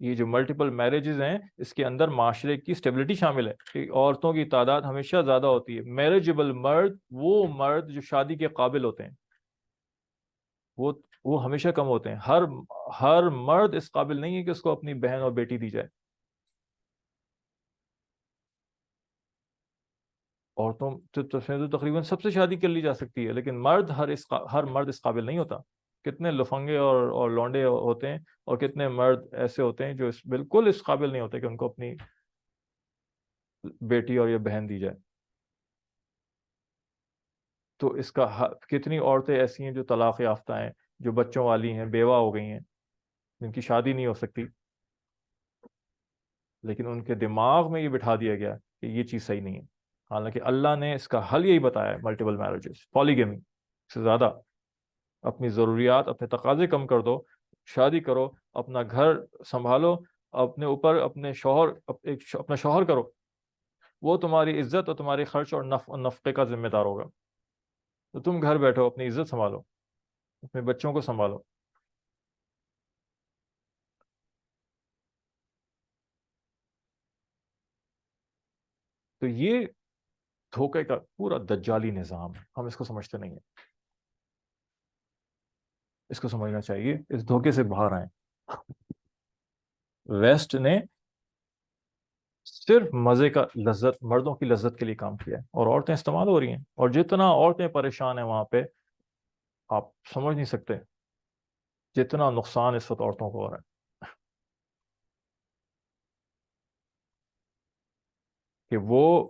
یہ جو ملٹیپل میرجز ہیں, اس کے اندر معاشرے کی سٹیبلٹی شامل ہے, کہ عورتوں کی تعداد ہمیشہ زیادہ ہوتی ہے. میرجبل مرد, وہ مرد جو شادی کے قابل ہوتے ہیں, وہ ہمیشہ کم ہوتے ہیں. ہر مرد اس قابل نہیں ہے کہ اس کو اپنی بہن اور بیٹی دی جائے. عورتوں تو تقریباً سب سے شادی کر لی جا سکتی ہے, لیکن ہر مرد اس قابل نہیں ہوتا. کتنے لفنگے اور لونڈے ہوتے ہیں, اور کتنے مرد ایسے ہوتے ہیں جو بالکل اس قابل نہیں ہوتے کہ ان کو اپنی بیٹی اور یہ بہن دی جائے. تو اس کا کتنی عورتیں ایسی ہیں جو طلاق یافتہ ہیں, جو بچوں والی ہیں, بیوہ ہو گئی ہیں, جن کی شادی نہیں ہو سکتی, لیکن ان کے دماغ میں یہ بٹھا دیا گیا کہ یہ چیز صحیح نہیں ہے. حالانکہ اللہ نے اس کا حل یہی بتایا ہے, ملٹیپل میرجز, پالیگیمی سے زیادہ. اپنی ضروریات, اپنے تقاضے کم کر دو, شادی کرو, اپنا گھر سنبھالو, اپنے اوپر اپنا شوہر کرو, وہ تمہاری عزت اور تمہاری خرچ اور نفقے کا ذمہ دار ہوگا. تو تم گھر بیٹھو, اپنی عزت سنبھالو, اپنے بچوں کو سنبھالو. تو یہ دھوکے کا پورا دجالی نظام ہے, ہم اس کو سمجھتے نہیں ہیں. اس کو سمجھنا چاہیے, اس دھوکے سے باہر آئیں. ویسٹ نے صرف مزے کا لذت, مردوں کی لذت کے لیے کام کیا ہے, اور عورتیں استعمال ہو رہی ہیں. اور جتنا عورتیں پریشان ہیں وہاں پہ, آپ سمجھ نہیں سکتے جتنا نقصان اس وقت عورتوں کو ہو رہا ہے. کہ وہ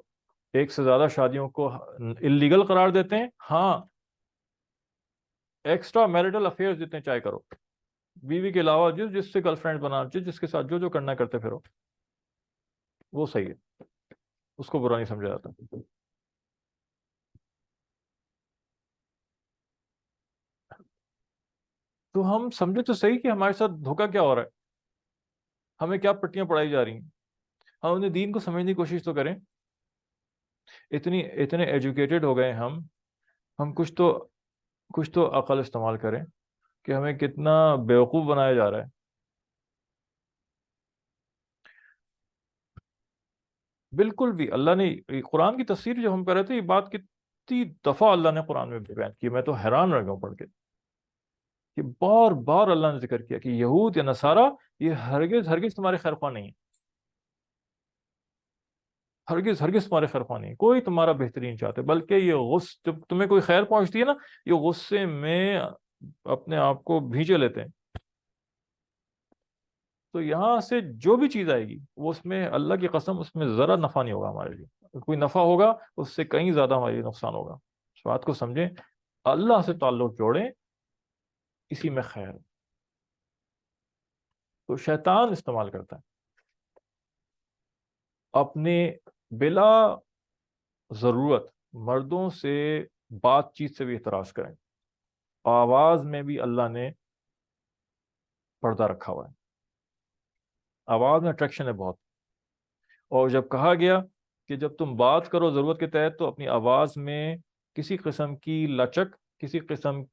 ایک سے زیادہ شادیوں کو اللیگل قرار دیتے ہیں. ہاں, ایکسٹرا میرٹل افیئر جتنے چاہے کرو, بیوی کے علاوہ جس سے گرل فرینڈ بنا, جس کے ساتھ جو کرنا کرتے پھرو, وہ صحیح ہے, اس کو برا نہیں سمجھا جاتا. تو ہم سمجھے تو صحیح کہ ہمارے ساتھ دھوکہ کیا ہو رہا ہے، ہمیں کیا پٹیاں پڑھائی جا رہی ہیں. ہم اپنے دین کو سمجھنے کی کوشش تو کریں. اتنے ایجوکیٹڈ ہو گئے ہم کچھ تو عقل استعمال کریں کہ ہمیں کتنا بیوقوف بنایا جا رہا ہے. بالکل بھی اللہ نے قرآن کی تفسیر جو ہم کر رہے تھے، یہ بات کتنی دفعہ اللہ نے قرآن میں بیان کی، میں تو حیران رہ گیا ہوں پڑھ کے کہ بار بار اللہ نے ذکر کیا کہ یہود یا نصارہ یہ ہرگز ہرگز تمہارے خیر خواہ نہیں ہے، ہرگز ہرگز تمہارے خیر خواہ نہیں ہے، کوئی تمہارا بہترین چاہتے، بلکہ جب تمہیں کوئی خیر پہنچتی ہے نا، یہ غصے میں اپنے آپ کو بھیجے لیتے ہیں. تو یہاں سے جو بھی چیز آئے گی وہ اس میں اللہ کی قسم اس میں ذرا نفع نہیں ہوگا ہمارے لیے، کوئی نفع ہوگا اس سے کہیں زیادہ ہمارے لیے نقصان ہوگا. اس بات کو سمجھیں، اللہ سے تعلق جوڑیں، اسی میں خیر ہے. تو شیطان استعمال کرتا ہے اپنے بلا ضرورت مردوں سے بات چیت سے بھی اعتراض کریں. آواز میں بھی اللہ نے پردہ رکھا ہوا ہے، آواز میں اٹریکشن ہے بہت. اور جب کہا گیا کہ جب تم بات کرو ضرورت کے تحت تو اپنی آواز میں کسی قسم کی لچک، کسی قسم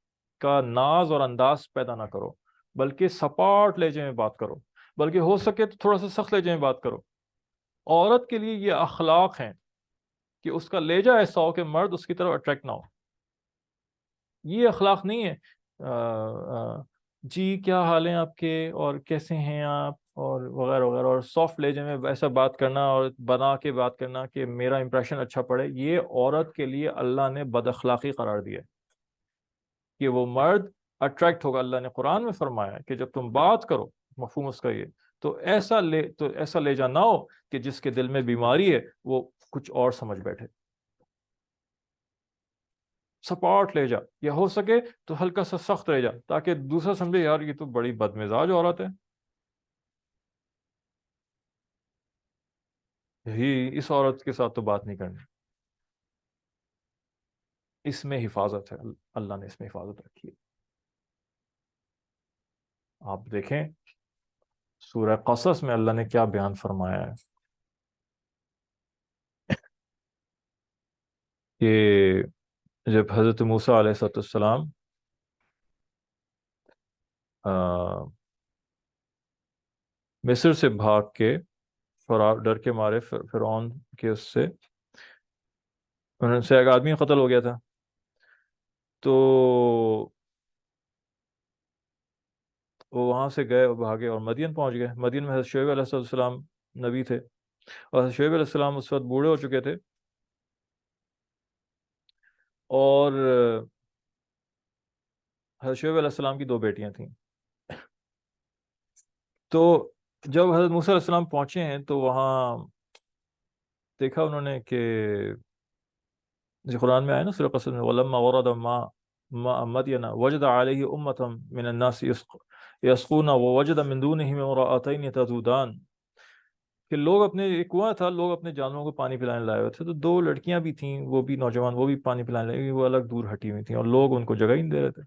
کا ناز اور انداز پیدا نہ کرو، بلکہ سپاٹ لہجے میں بات کرو، بلکہ ہو سکے تو تھوڑا سا سخت لہجے میں بات کرو. عورت کے لیے یہ اخلاق ہیں کہ اس کا لہجہ ایسا ہو کہ مرد اس کی طرف اٹریکٹ نہ ہو. یہ اخلاق نہیں ہے جی کیا حال ہیں آپ کے، اور کیسے ہیں آپ، اور وغیرہ وغیرہ، اور سافٹ لہجے میں ایسا بات کرنا اور بنا کے بات کرنا کہ میرا امپریشن اچھا پڑے. یہ عورت کے لیے اللہ نے بد اخلاقی قرار دیا ہے کہ وہ مرد اٹریکٹ ہوگا. اللہ نے قرآن میں فرمایا کہ جب تم بات کرو، مفہوم اس کا یہ، تو ایسا لہجہ نہ ہو کہ جس کے دل میں بیماری ہے وہ کچھ اور سمجھ بیٹھے. سپاٹ لے جا، یا ہو سکے تو ہلکا سا سخت رہ جا تاکہ دوسرا سمجھے یار یہ تو بڑی بدمزاج عورت ہے، یہی اس عورت کے ساتھ تو بات نہیں کرنی. اس میں حفاظت ہے، اللہ نے اس میں حفاظت رکھی ہے. آپ دیکھیں سورہ قصص میں اللہ نے کیا بیان فرمایا ہے کہ جب حضرت موسیٰ علیہ السلام مصر سے بھاگ کے ڈر کے مارے فرعون کے اس سے ان سے ایک آدمی قتل ہو گیا تھا، تو وہ وہاں سے گئے اور بھاگے اور مدین پہنچ گئے. مدین میں حضرت شعیب علیہ السلام نبی تھے، اور حضرت شعیب علیہ السلام اس وقت بوڑھے ہو چکے تھے، اور حضرت شعیب علیہ السلام کی 2 بیٹیاں تھیں. تو جب حضرت موسیٰ علیہ السلام پہنچے ہیں تو وہاں دیکھا انہوں نے کہ جو قرآن میں آیا نا سورہ قصص میں، وَلَمَّا وَرَدَ مَاءَ مَدْيَنَ وَجَدَ عَلَيْهِ أُمَّةً مِّنَ النَّاسِ يَسْقُونَ وَوَجَدَ مِن دُونِهِمْ امْرَأَتَيْنِ تَذُودَانِ، کہ لوگ اپنے ایک کنواں تھا، لوگ اپنے جانوروں کو پانی پلانے لائے ہوئے تھے، تو 2 لڑکیاں بھی تھیں، وہ بھی نوجوان، وہ بھی پانی پلانے لائے، وہ الگ دور ہٹی ہوئی تھیں اور لوگ ان کو جگہ ہی نہیں دے رہے تھے.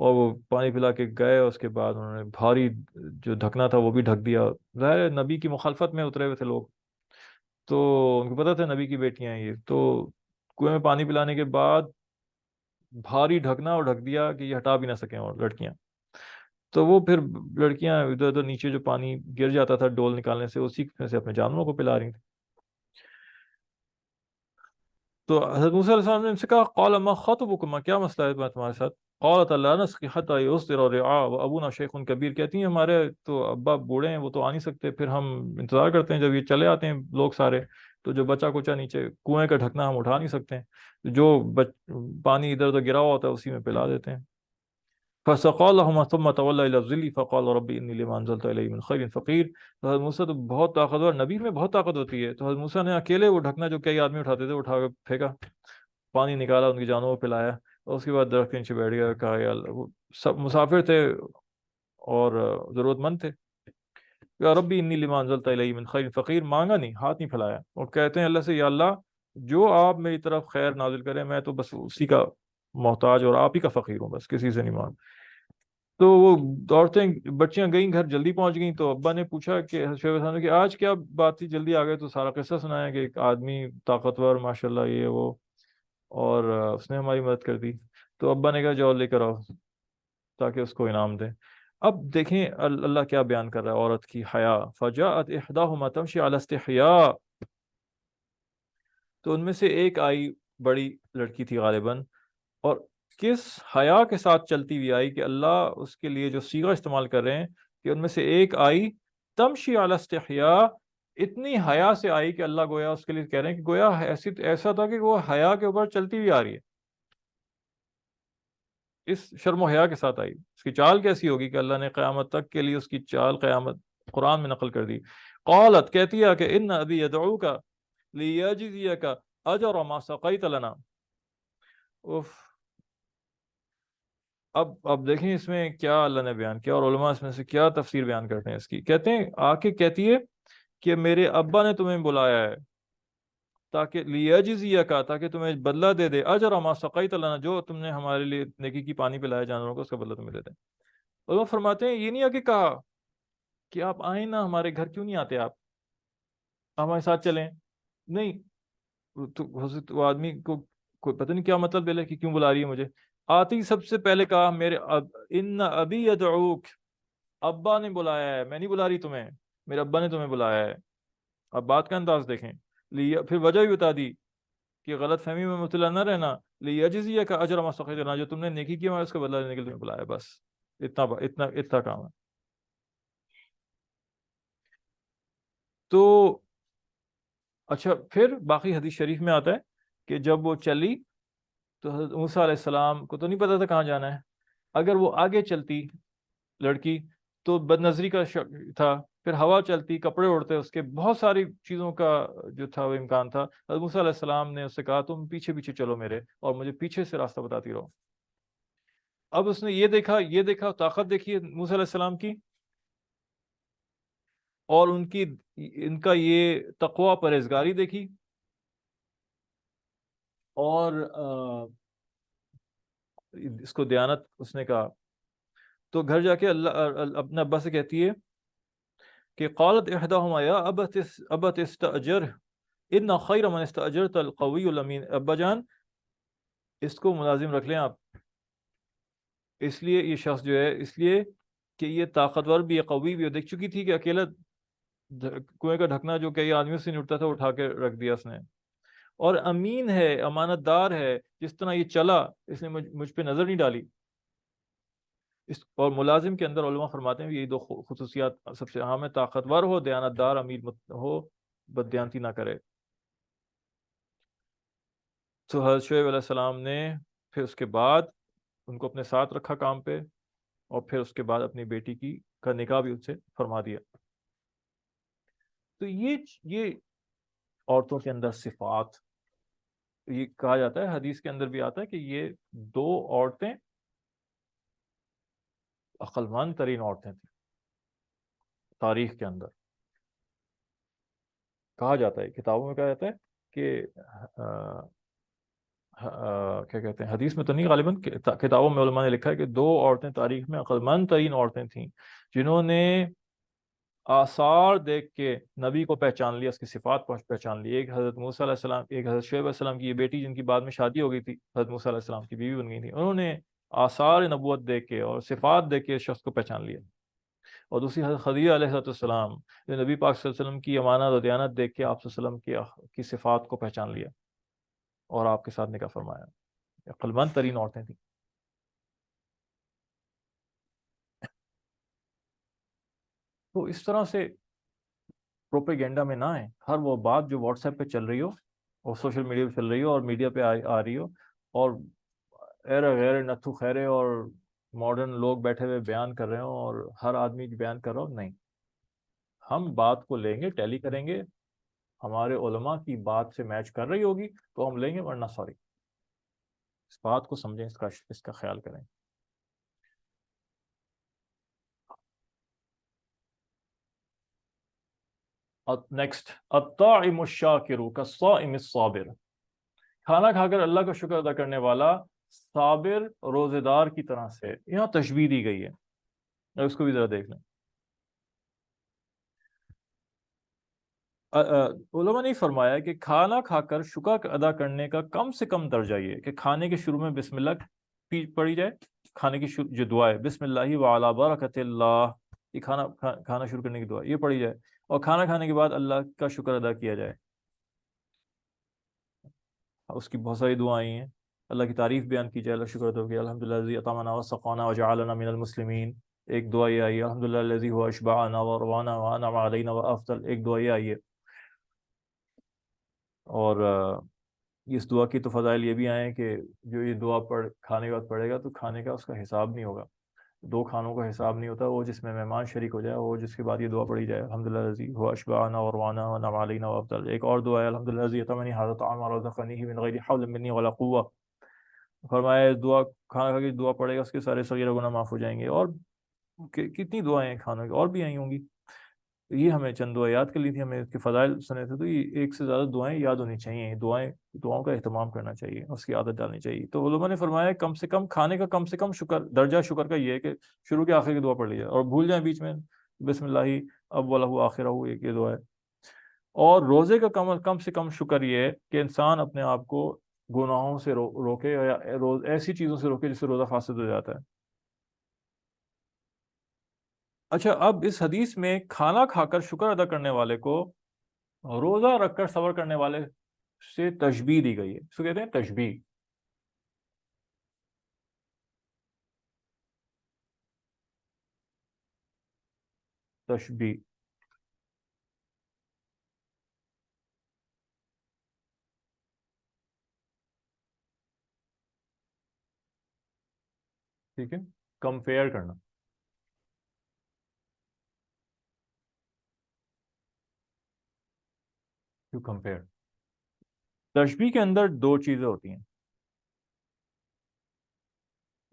اور وہ پانی پلا کے گئے، اس کے بعد انہوں نے بھاری جو ڈھکنا تھا وہ بھی ڈھک دیا. ظاہر ہے نبی کی مخالفت میں اترے ہوئے تھے لوگ، تو ان کو پتا تھا نبی کی بیٹیاں ہیں یہ، تو کنویں میں پانی پلانے کے بعد بھاری ڈھکنا اور ڈھک دیا کہ یہ ہٹا بھی نہ سکیں اور لڑکیاں. تو وہ پھر لڑکیاں ادھر ادھر نیچے جو پانی گر جاتا تھا ڈول نکالنے سے، اسی میں سے اپنے جانوروں کو پلا رہی تھیں. تو حضرت موسیٰ علیہ السلام نے ان سے کہا قال ما خطبکما، کیا مسئلہ ہے تمہارے ساتھ؟ قالت لا نسقی حتی یصدر الرعاء وابونا شیخ کبیر، کہتی ہیں ہمارے تو ابا بوڑھے ہیں، وہ تو آ نہیں سکتے، پھر ہم انتظار کرتے ہیں جب یہ چلے آتے ہیں لوگ سارے، تو جو بچا کچا نیچے کنویں کا ڈھکنا ہم اٹھا نہیں سکتے ہیں، جو پانی ادھر ادھر گرا ہوا ہوتا ہے اسی میں پلا دیتے ہیں. فسقى لهما ثم تولى الى الظل فقال ربي اني لما انزلت الي من خير فقير. تو حضرت موسیٰ تو بہت طاقتور، نبی میں بہت طاقت ہوتی ہے، تو حضرت موسیٰ نے اکیلے وہ ڈھکنا جو کئی آدمی اٹھاتے تھے اٹھا کے پھینکا، پانی نکالا، ان کی جانوں کو پلایا، اور اس کے بعد درخت کے نیچے بیٹھ گیا. کہا یا اللہ، وہ سب مسافر تھے اور ضرورت مند تھے. یا ربی انی لما انزلت الی من خیر فقیر، مانگا نہیں، ہاتھ نہیں پھیلایا، اور کہتے ہیں اللہ سے یا اللہ جو آپ میری طرف خیر نازل کریں میں تو بس اسی کا محتاج اور آپ ہی کا فقیر ہوں، بس کسی سے نہیں مانگ. تو وہ عورتیں بچیاں گئیں گھر، جلدی پہنچ گئیں، تو ابا نے پوچھا کہ شعیب السلام نے کہ آج کیا بات تھی جلدی آ گئے؟ تو سارا قصہ سنایا کہ ایک آدمی طاقتور ماشاءاللہ یہ وہ، اور اس نے ہماری مدد کر دی۔ تو ابا نے کہا جاؤ لے کر آؤ تاکہ اس کو انعام دیں۔ اب دیکھیں اللہ کیا بیان کر رہا ہے عورت کی حیا، فجاءت احداہما تمشی علی استحیاء، تو ان میں سے ایک آئی، بڑی لڑکی تھی غالباً، اور کس حیا کے ساتھ چلتی ہوئی آئی کہ اللہ اس کے لیے جو صیغہ استعمال کر رہے ہیں کہ ان میں سے ایک آئی تمشی علی استحیاء، اتنی حیا سے آئی کہ اللہ گویا اس کے لیے کہہ رہے ہیں کہ گویا ایسا تھا کہ وہ حیا کے اوپر چلتی ہوئی آ رہی ہے، اس شرم و حیا کے ساتھ آئی۔ اس کی چال کیسی ہوگی کہ اللہ نے قیامت تک کے لیے اس کی چال قیامت قرآن میں نقل کر دی۔ قالت، کہتی ہے کہ ان ابی یدعوک لیجزیک اجر ما سقیت لنا۔ اف، اب دیکھیں اس میں کیا اللہ نے بیان کیا، اور علماء اس میں سے کیا تفسیر بیان کرتے ہیں اس کی۔ کہتے ہیں آ کے کہتی ہے کہ میرے ابا نے تمہیں بلایا ہے تاکہ لیجزیک، تاکہ تمہیں بدلہ دے دے، اجر ما سقیت لنا، جو تم نے ہمارے لیے نیکی کی پانی پلایا جانوروں کو، اس کا بدلہ تمہیں دے دے۔ علماء فرماتے ہیں یہ نہیں آگے کہا کہ آپ آئیں نا ہمارے گھر، کیوں نہیں آتے آپ ہمارے ساتھ چلیں، نہیں، تو وہ آدمی کو کوئی پتہ نہیں کیا مطلب لے لے کہ کیوں بلا رہی ہے مجھے۔ آتی سب سے پہلے کہا میرے ان ابی یدعوک، ابا نے بلایا ہے، میں نہیں بلا رہی تمہیں، میرے ابا نے تمہیں بلایا ہے۔ اب بات کا انداز دیکھیں، پھر وجہ بھی بتا دی کہ غلط فہمی میں مبتلا نہ رہنا، لیجزیک کا اجر ما سقیت لنا، جو تم نے نیکی کی ہے اس کا بدلہ لینے کے لیے تمہیں بلایا، بس اتنا کام ہے۔ تو اچھا، پھر باقی حدیث شریف میں آتا ہے کہ جب وہ چلی تو حضرت موسیٰ علیہ السلام کو تو نہیں پتا تھا کہاں جانا ہے، اگر وہ آگے چلتی لڑکی تو بد نظری کا تھا، پھر ہوا چلتی، کپڑے اڑتے، اس کے بہت ساری چیزوں کا جو تھا وہ امکان تھا۔ حضرت موسیٰ علیہ السلام نے اس سے کہا تم پیچھے پیچھے چلو میرے، اور مجھے پیچھے سے راستہ بتاتی رہو۔ اب اس نے یہ دیکھا طاقت دیکھی موسیٰ علیہ السلام کی، اور ان کا یہ تقوی پرہیزگاری دیکھی، اور اس کو دیانت اس نے کہا۔ تو گھر جا کے اللہ اپنے ابا سے کہتی ہے کہ قالت احداہما یا ابت استاجر ان خیر من استاجرت القوی الامین، ابا جان اس کو ملازم رکھ لیں آپ، اس لیے یہ شخص جو ہے، اس لیے کہ یہ طاقتور بھی ہے، قوی بھی ہے، دیکھ چکی تھی کہ اکیلا کنویں کا ڈھکنا جو کئی آدمیوں سے نہیں اٹھتا تھا اٹھا کے رکھ دیا اس نے، اور امین ہے، امانت دار ہے، جس طرح یہ چلا اس نے مجھ پہ نظر نہیں ڈالی۔ اور ملازم کے اندر علماء فرماتے ہیں یہ دو خصوصیات سب سے اہم ہے، طاقتور ہو، دیانت دار، امیر ہو، بددیانتی نہ کرے۔ تو حضرت شعیب علیہ السلام نے پھر اس کے بعد ان کو اپنے ساتھ رکھا کام پہ، اور پھر اس کے بعد اپنی بیٹی کا نکاح بھی ان سے فرما دیا۔ تو یہ عورتوں کے اندر صفات، یہ کہا جاتا ہے، حدیث کے اندر بھی آتا ہے کہ یہ دو عورتیں عقل مند ترین عورتیں تھیں تاریخ کے اندر۔ کہا جاتا ہے، کتابوں میں کہا جاتا ہے کہ کیا کہتے ہیں، حدیث میں تو نہیں، غالباً کتابوں میں علماء نے لکھا ہے کہ دو عورتیں تاریخ میں عقل مند ترین عورتیں تھیں جنہوں نے آثار دیکھ کے نبی کو پہچان لیا، اس کی صفات پہچان لی۔ ایک حضرت موسیٰ علیہ السلام، ایک حضرت شعیب علیہ السلام کی یہ بیٹی جن کی بعد میں شادی ہو گئی تھی، حضرت موسیٰ علیہ السلام کی بیوی بن گئی تھی، انہوں نے آثار نبوت دیکھ کے اور صفات دیکھ کے اس شخص کو پہچان لیا۔ اور دوسری حضرت خدیجہ علیہ السلام، جو نبی پاک صلی اللہ علیہ وسلم کی امانت اور دیانت دیکھ کے آپ صلی اللہ علیہ وسلم کی صفات کو پہچان لیا اور آپ کے ساتھ نکاح فرمایا۔ عقل مند ترین عورتیں تھیں۔ تو اس طرح سے پروپیگنڈا میں نہ آئیں، ہر وہ بات جو واٹس ایپ پہ چل رہی ہو اور سوشل میڈیا پہ چل رہی ہو اور میڈیا پہ آ رہی ہو، اور غیر نتھو خیرے اور ماڈرن لوگ بیٹھے ہوئے بیان کر رہے ہوں اور ہر آدمی بیان کر رہا ہو، نہیں، ہم بات کو لیں گے، ٹیلی کریں گے، ہمارے علماء کی بات سے میچ کر رہی ہوگی تو ہم لیں گے، ورنہ سوری۔ اس بات کو سمجھیں، اس کا خیال کریں۔ نیکسٹ، الطاعم الشاکر کالصائم الصابر، کھانا کھا کر اللہ کا شکر ادا کرنے والا صابر روزے دار کی طرح سے، یہاں تشبیہ دی گئی ہے۔ اس کو بھی ذرا دیکھ لیں۔ علماء نے فرمایا کہ کھانا کھا کر شکر ادا کرنے کا کم سے کم درجہ یہ ہے کہ کھانے کے شروع میں بسم اللہ پڑھی جائے، کھانے کی جو دعا ہے بسم اللہ وعلی برکت اللہ، یہ کھانا شروع کرنے کی دعا یہ پڑھی جائے، اور کھانا کھانے کے بعد اللہ کا شکر ادا کیا جائے۔ اس کی بہت ساری دعائیں ہیں، اللہ کی تعریف بیان کی جائے، اللہ شکر ادا کیا، الحمدللہ الذی اطعمنا وسقانا وجعلنا من المسلمین، ایک دعا یہ آئی ہے، الحمدللہ الذی هو اشبعنا وروانا وانعم علینا وافضل، ایک دعا یہ آئی ہے۔ اور اس دعا کی تو فضائل یہ بھی آئے ہیں کہ جو یہ دعا کھانے کے بعد پڑھے گا تو کھانے کا اس کا حساب نہیں ہوگا، دو کھانوں کا حساب نہیں ہوتا، وہ جس میں مہمان شریک ہو جائے وہ جس کے بعد یہ دعا پڑھی جائے، الحمدللہ الذی هو اشبعنا وروانا وانعم علینا وافضل۔ ایک اور دعا ہے، الحمدللہ الذی اطعمنی ھذا الطعام ورزقنیہ من غیر حول منی ولا قوہ، فرمایا اس دعا کھانا کھا کے دعا پڑھے گا اس کے سارے صغیرہ گناہ معاف ہو جائیں گے۔ اور کتنی دعائیں ہیں کھانوں کی، اور بھی آئی ہوں گی، یہ ہمیں چند دعائیں یاد کر لی تھی، ہمیں اس کے فضائل سنے تھے، تو یہ ایک سے زیادہ دعائیں یاد ہونی چاہیے، دعاؤں کا اہتمام کرنا چاہیے، اس کی عادت ڈالنی چاہیے۔ تو علماء نے فرمایا کم سے کم کھانے کا کم سے کم درجہ شکر کا یہ ہے کہ شروع کے آخر کی دعا پڑھ لی جائے، اور بھول جائیں بیچ میں بسم اللہ اولہ آخرہ، ایک یہ دعا ہے۔ اور روزے کا کم سے کم شکر یہ ہے کہ انسان اپنے آپ کو گناہوں سے روکے، یا ایسی چیزوں سے روکے جس سے روزہ فاسد ہو جاتا ہے۔ اچھا، اب اس حدیث میں کھانا کھا کر شکر ادا کرنے والے کو روزہ رکھ کر صبر کرنے والے سے تشبیہ دی گئی ہے، اس کو کہتے ہیں تشبیہ، تشبیہ۔ ٹھیک ہے، کمپیئر کرنا، ٹو کمپیئر۔ تشبیہ کے اندر دو چیزیں ہوتی ہیں،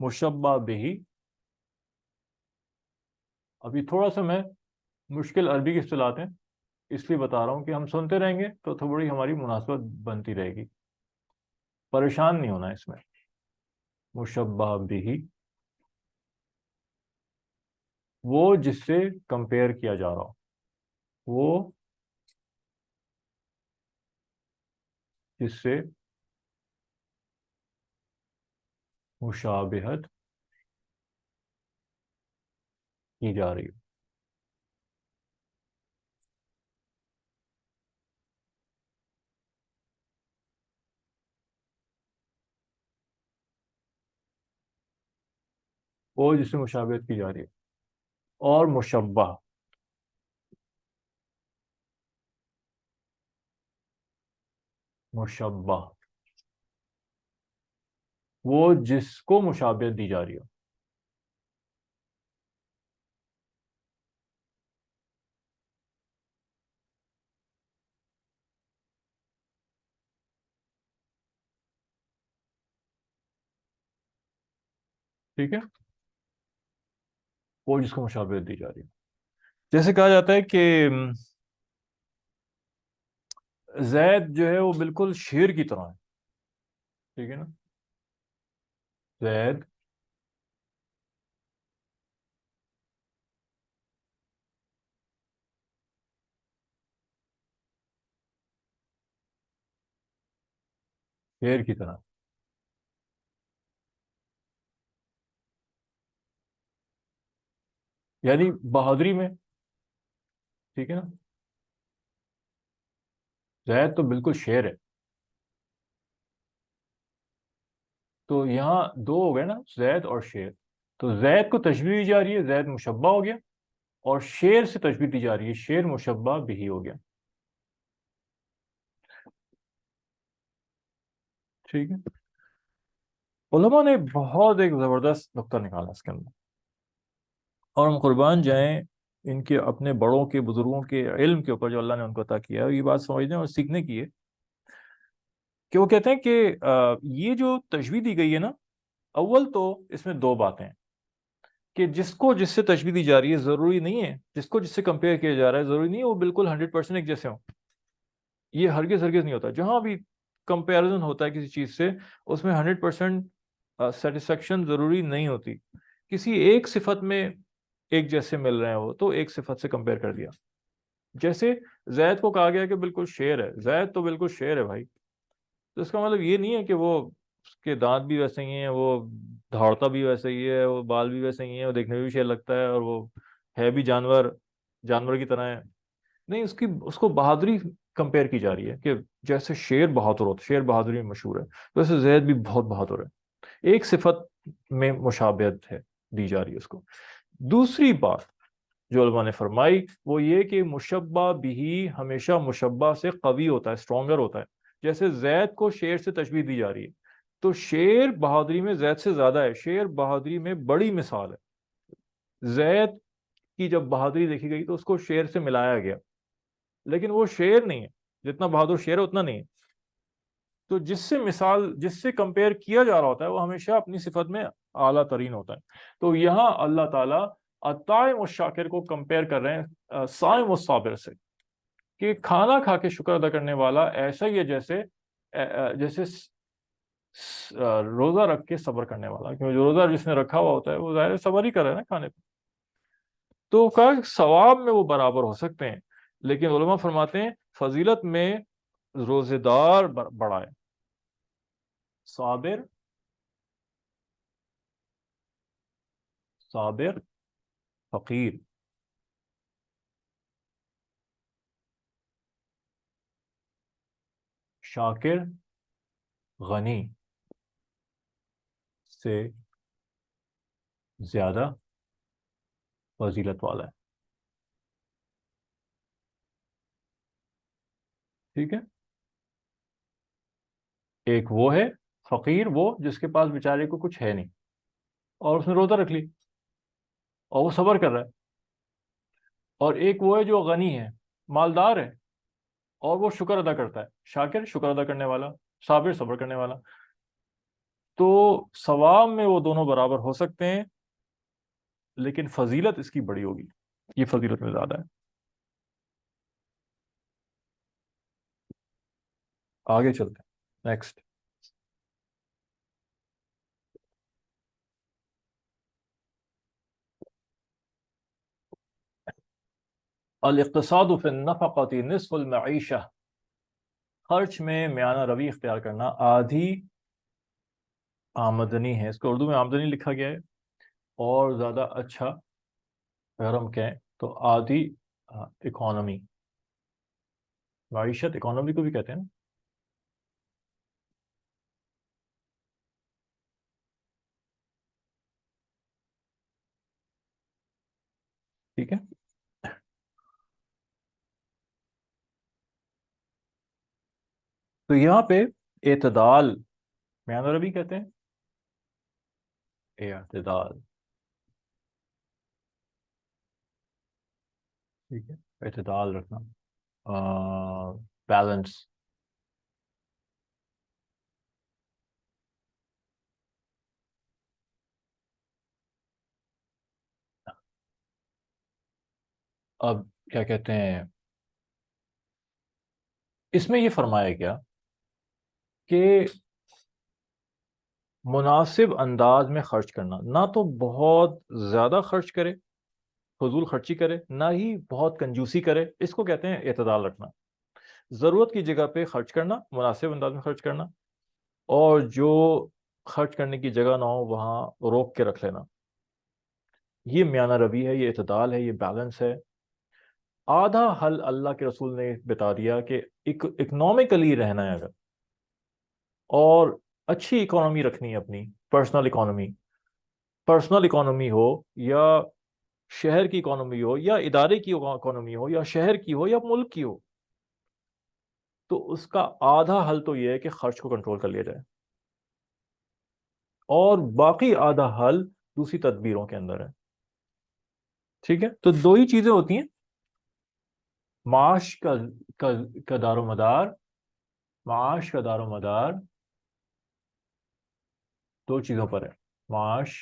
مشبہ بہی، ابھی تھوڑا سا میں مشکل عربی کی اصطلاحات ہیں اس لیے بتا رہا ہوں کہ ہم سنتے رہیں گے تو تھوڑی ہماری مناسبت بنتی رہے گی، پریشان نہیں ہونا اس میں۔ مشبہ بہی وہ جس سے کمپیئر کیا جا رہا ہو، وہ جس سے مشابہت کی جا رہی ہو۔ وہ جس سے مشابہت کی جا رہی ہے۔ اور مشبہ، مشبہ وہ جس کو مشابہت دی جا رہی ہو۔ ٹھیک ہے، وہ جس کو مشابہت دی جا رہی ہے، جیسے کہا جاتا ہے کہ زید جو ہے وہ بالکل شیر کی طرح ہے، ٹھیک ہے نا، زید شیر کی طرح، یعنی بہادری میں، ٹھیک ہے نا، زید تو بالکل شیر ہے۔ تو یہاں دو ہو گئے نا، زید اور شیر، تو زید کو تشبیہ دی جا رہی ہے، زید مشبہ ہو گیا، اور شیر سے تشبیہ دی جا رہی ہے، شیر مشبہ بھی ہو گیا، ٹھیک ہے۔ علماء نے بہت ایک زبردست نقطہ نکالا اس کے اندر، اور ہم قربان جائیں ان کے اپنے بڑوں کے بزرگوں کے علم کے اوپر جو اللہ نے ان کو عطا کیا ہے، یہ بات سمجھنے اور سیکھنے کی ہے، کہ وہ کہتے ہیں کہ یہ جو تشبیہ دی گئی ہے نا، اول تو اس میں دو باتیں ہیں، کہ جس کو جس سے تشبیہ دی جا رہی ہے ضروری نہیں ہے، جس کو جس سے کمپیئر کیا جا رہا ہے ضروری نہیں ہے وہ بالکل 100% ایک جیسے ہوں، یہ ہرگز ہرگز نہیں ہوتا، جہاں بھی کمپیریزن ہوتا ہے کسی چیز سے اس میں 100% سیٹسفیکشن ضروری نہیں ہوتی، کسی ایک صفت میں ایک جیسے مل رہے ہیں وہ، تو ایک صفت سے کمپیئر کر دیا. جیسے زید کو کہا گیا کہ بالکل شیر ہے، زید تو بالکل شیر ہے بھائی، تو اس کا مطلب یہ نہیں ہے کہ وہ اس کے دانت بھی ویسے ہی ہیں، وہ دھاڑتا بھی ویسے ہی ہے، وہ بال بھی ویسے ہی ہیں، وہ دیکھنے میں بھی شیر لگتا ہے، اور وہ ہے بھی جانور، جانور کی طرح ہے. نہیں، اس کو بہادری کمپیئر کی جا رہی ہے کہ جیسے شیر بہادر ہوتا، شیر بہادری میں مشہور ہے، ویسے زید بھی بہت بہادر ہے. ایک صفت میں مشابہت ہے دی جا رہی ہے اس کو. دوسری بات جو علماء نے فرمائی وہ یہ کہ مشبہ بھی ہمیشہ مشبہ سے قوی ہوتا ہے، اسٹرانگر ہوتا ہے. جیسے زید کو شیر سے تشبیہ دی جا رہی ہے، تو شیر بہادری میں زید سے زیادہ ہے، شیر بہادری میں بڑی مثال ہے. زید کی جب بہادری دیکھی گئی تو اس کو شیر سے ملایا گیا، لیکن وہ شیر نہیں ہے، جتنا بہادر شیر ہے اتنا نہیں ہے. تو جس سے کمپیئر کیا جا رہا ہوتا ہے وہ ہمیشہ اپنی صفت میں اعلیٰ ترین ہوتا ہے. تو یہاں اللہ تعالیٰ الطائم الشاکر کو کمپیئر کر رہے ہیں صائم الصابر سے، کہ کھانا کھا کے شکر ادا کرنے والا ایسا ہی ہے جیسے روزہ رکھ کے صبر کرنے والا، کیونکہ جو روزہ جس نے رکھا ہوا ہوتا ہے وہ ظاہر صبر ہی کر رہا ہے نا کھانے پہ. تو کہا ثواب میں وہ برابر ہو سکتے ہیں، لیکن علماء فرماتے ہیں فضیلت میں روزے دار بڑا ہے. صابر، صابر فقیر، شاکر غنی سے زیادہ فضیلت والا ہے. ٹھیک ہے. ایک وہ ہے فقیر، وہ جس کے پاس بیچارے کو کچھ ہے نہیں اور اس نے روزہ رکھ لی اور وہ صبر کر رہا ہے. اور ایک وہ ہے جو غنی ہے، مالدار ہے، اور وہ شکر ادا کرتا ہے. شاکر شکر ادا کرنے والا، صابر صبر کرنے والا. تو ثواب میں وہ دونوں برابر ہو سکتے ہیں، لیکن فضیلت اس کی بڑی ہوگی، یہ فضیلت میں زیادہ ہے. آگے چلتے ہیں نیکسٹ. الاقتصاد فی النفقۃ نصف المعیشہ، خرچ میں میانہ روی اختیار کرنا آدھی آمدنی ہے. اس کو اردو میں آمدنی لکھا گیا ہے، اور زیادہ اچھا اگر ہم کہیں تو آدھی اکانومی، معیشت اکانومی کو بھی کہتے ہیں نا. ٹھیک ہے. تو یہاں پہ اعتدال، میانہ روی کہتے ہیں اعتدال. ٹھیک ہے، اعتدال رکھنا، بیلنس. اب کیا کہتے ہیں، اس میں یہ فرمایا گیا کہ مناسب انداز میں خرچ کرنا، نہ تو بہت زیادہ خرچ کرے، فضول خرچی کرے، نہ ہی بہت کنجوسی کرے. اس کو کہتے ہیں اعتدال رکھنا. ضرورت کی جگہ پہ خرچ کرنا، مناسب انداز میں خرچ کرنا، اور جو خرچ کرنے کی جگہ نہ ہو وہاں روک کے رکھ لینا. یہ میانہ روی ہے، یہ اعتدال ہے، یہ بیلنس ہے. آدھا حل اللہ کے رسول نے بتا دیا کہ اکنامکلی رہنا ہے اگر، اور اچھی اکانومی رکھنی ہے اپنی، پرسنل اکانومی ہو، یا شہر کی اکانومی ہو، یا ادارے کی اکانومی ہو، یا شہر کی ہو، یا ملک کی ہو، تو اس کا آدھا حل تو یہ ہے کہ خرچ کو کنٹرول کر لیا جائے، اور باقی آدھا حل دوسری تدبیروں کے اندر ہے. ٹھیک ہے. تو دو ہی چیزیں ہوتی ہیں، معاش کا دار و مدار، معاش کا دار و مدار دو چیزوں پر ہے. معاش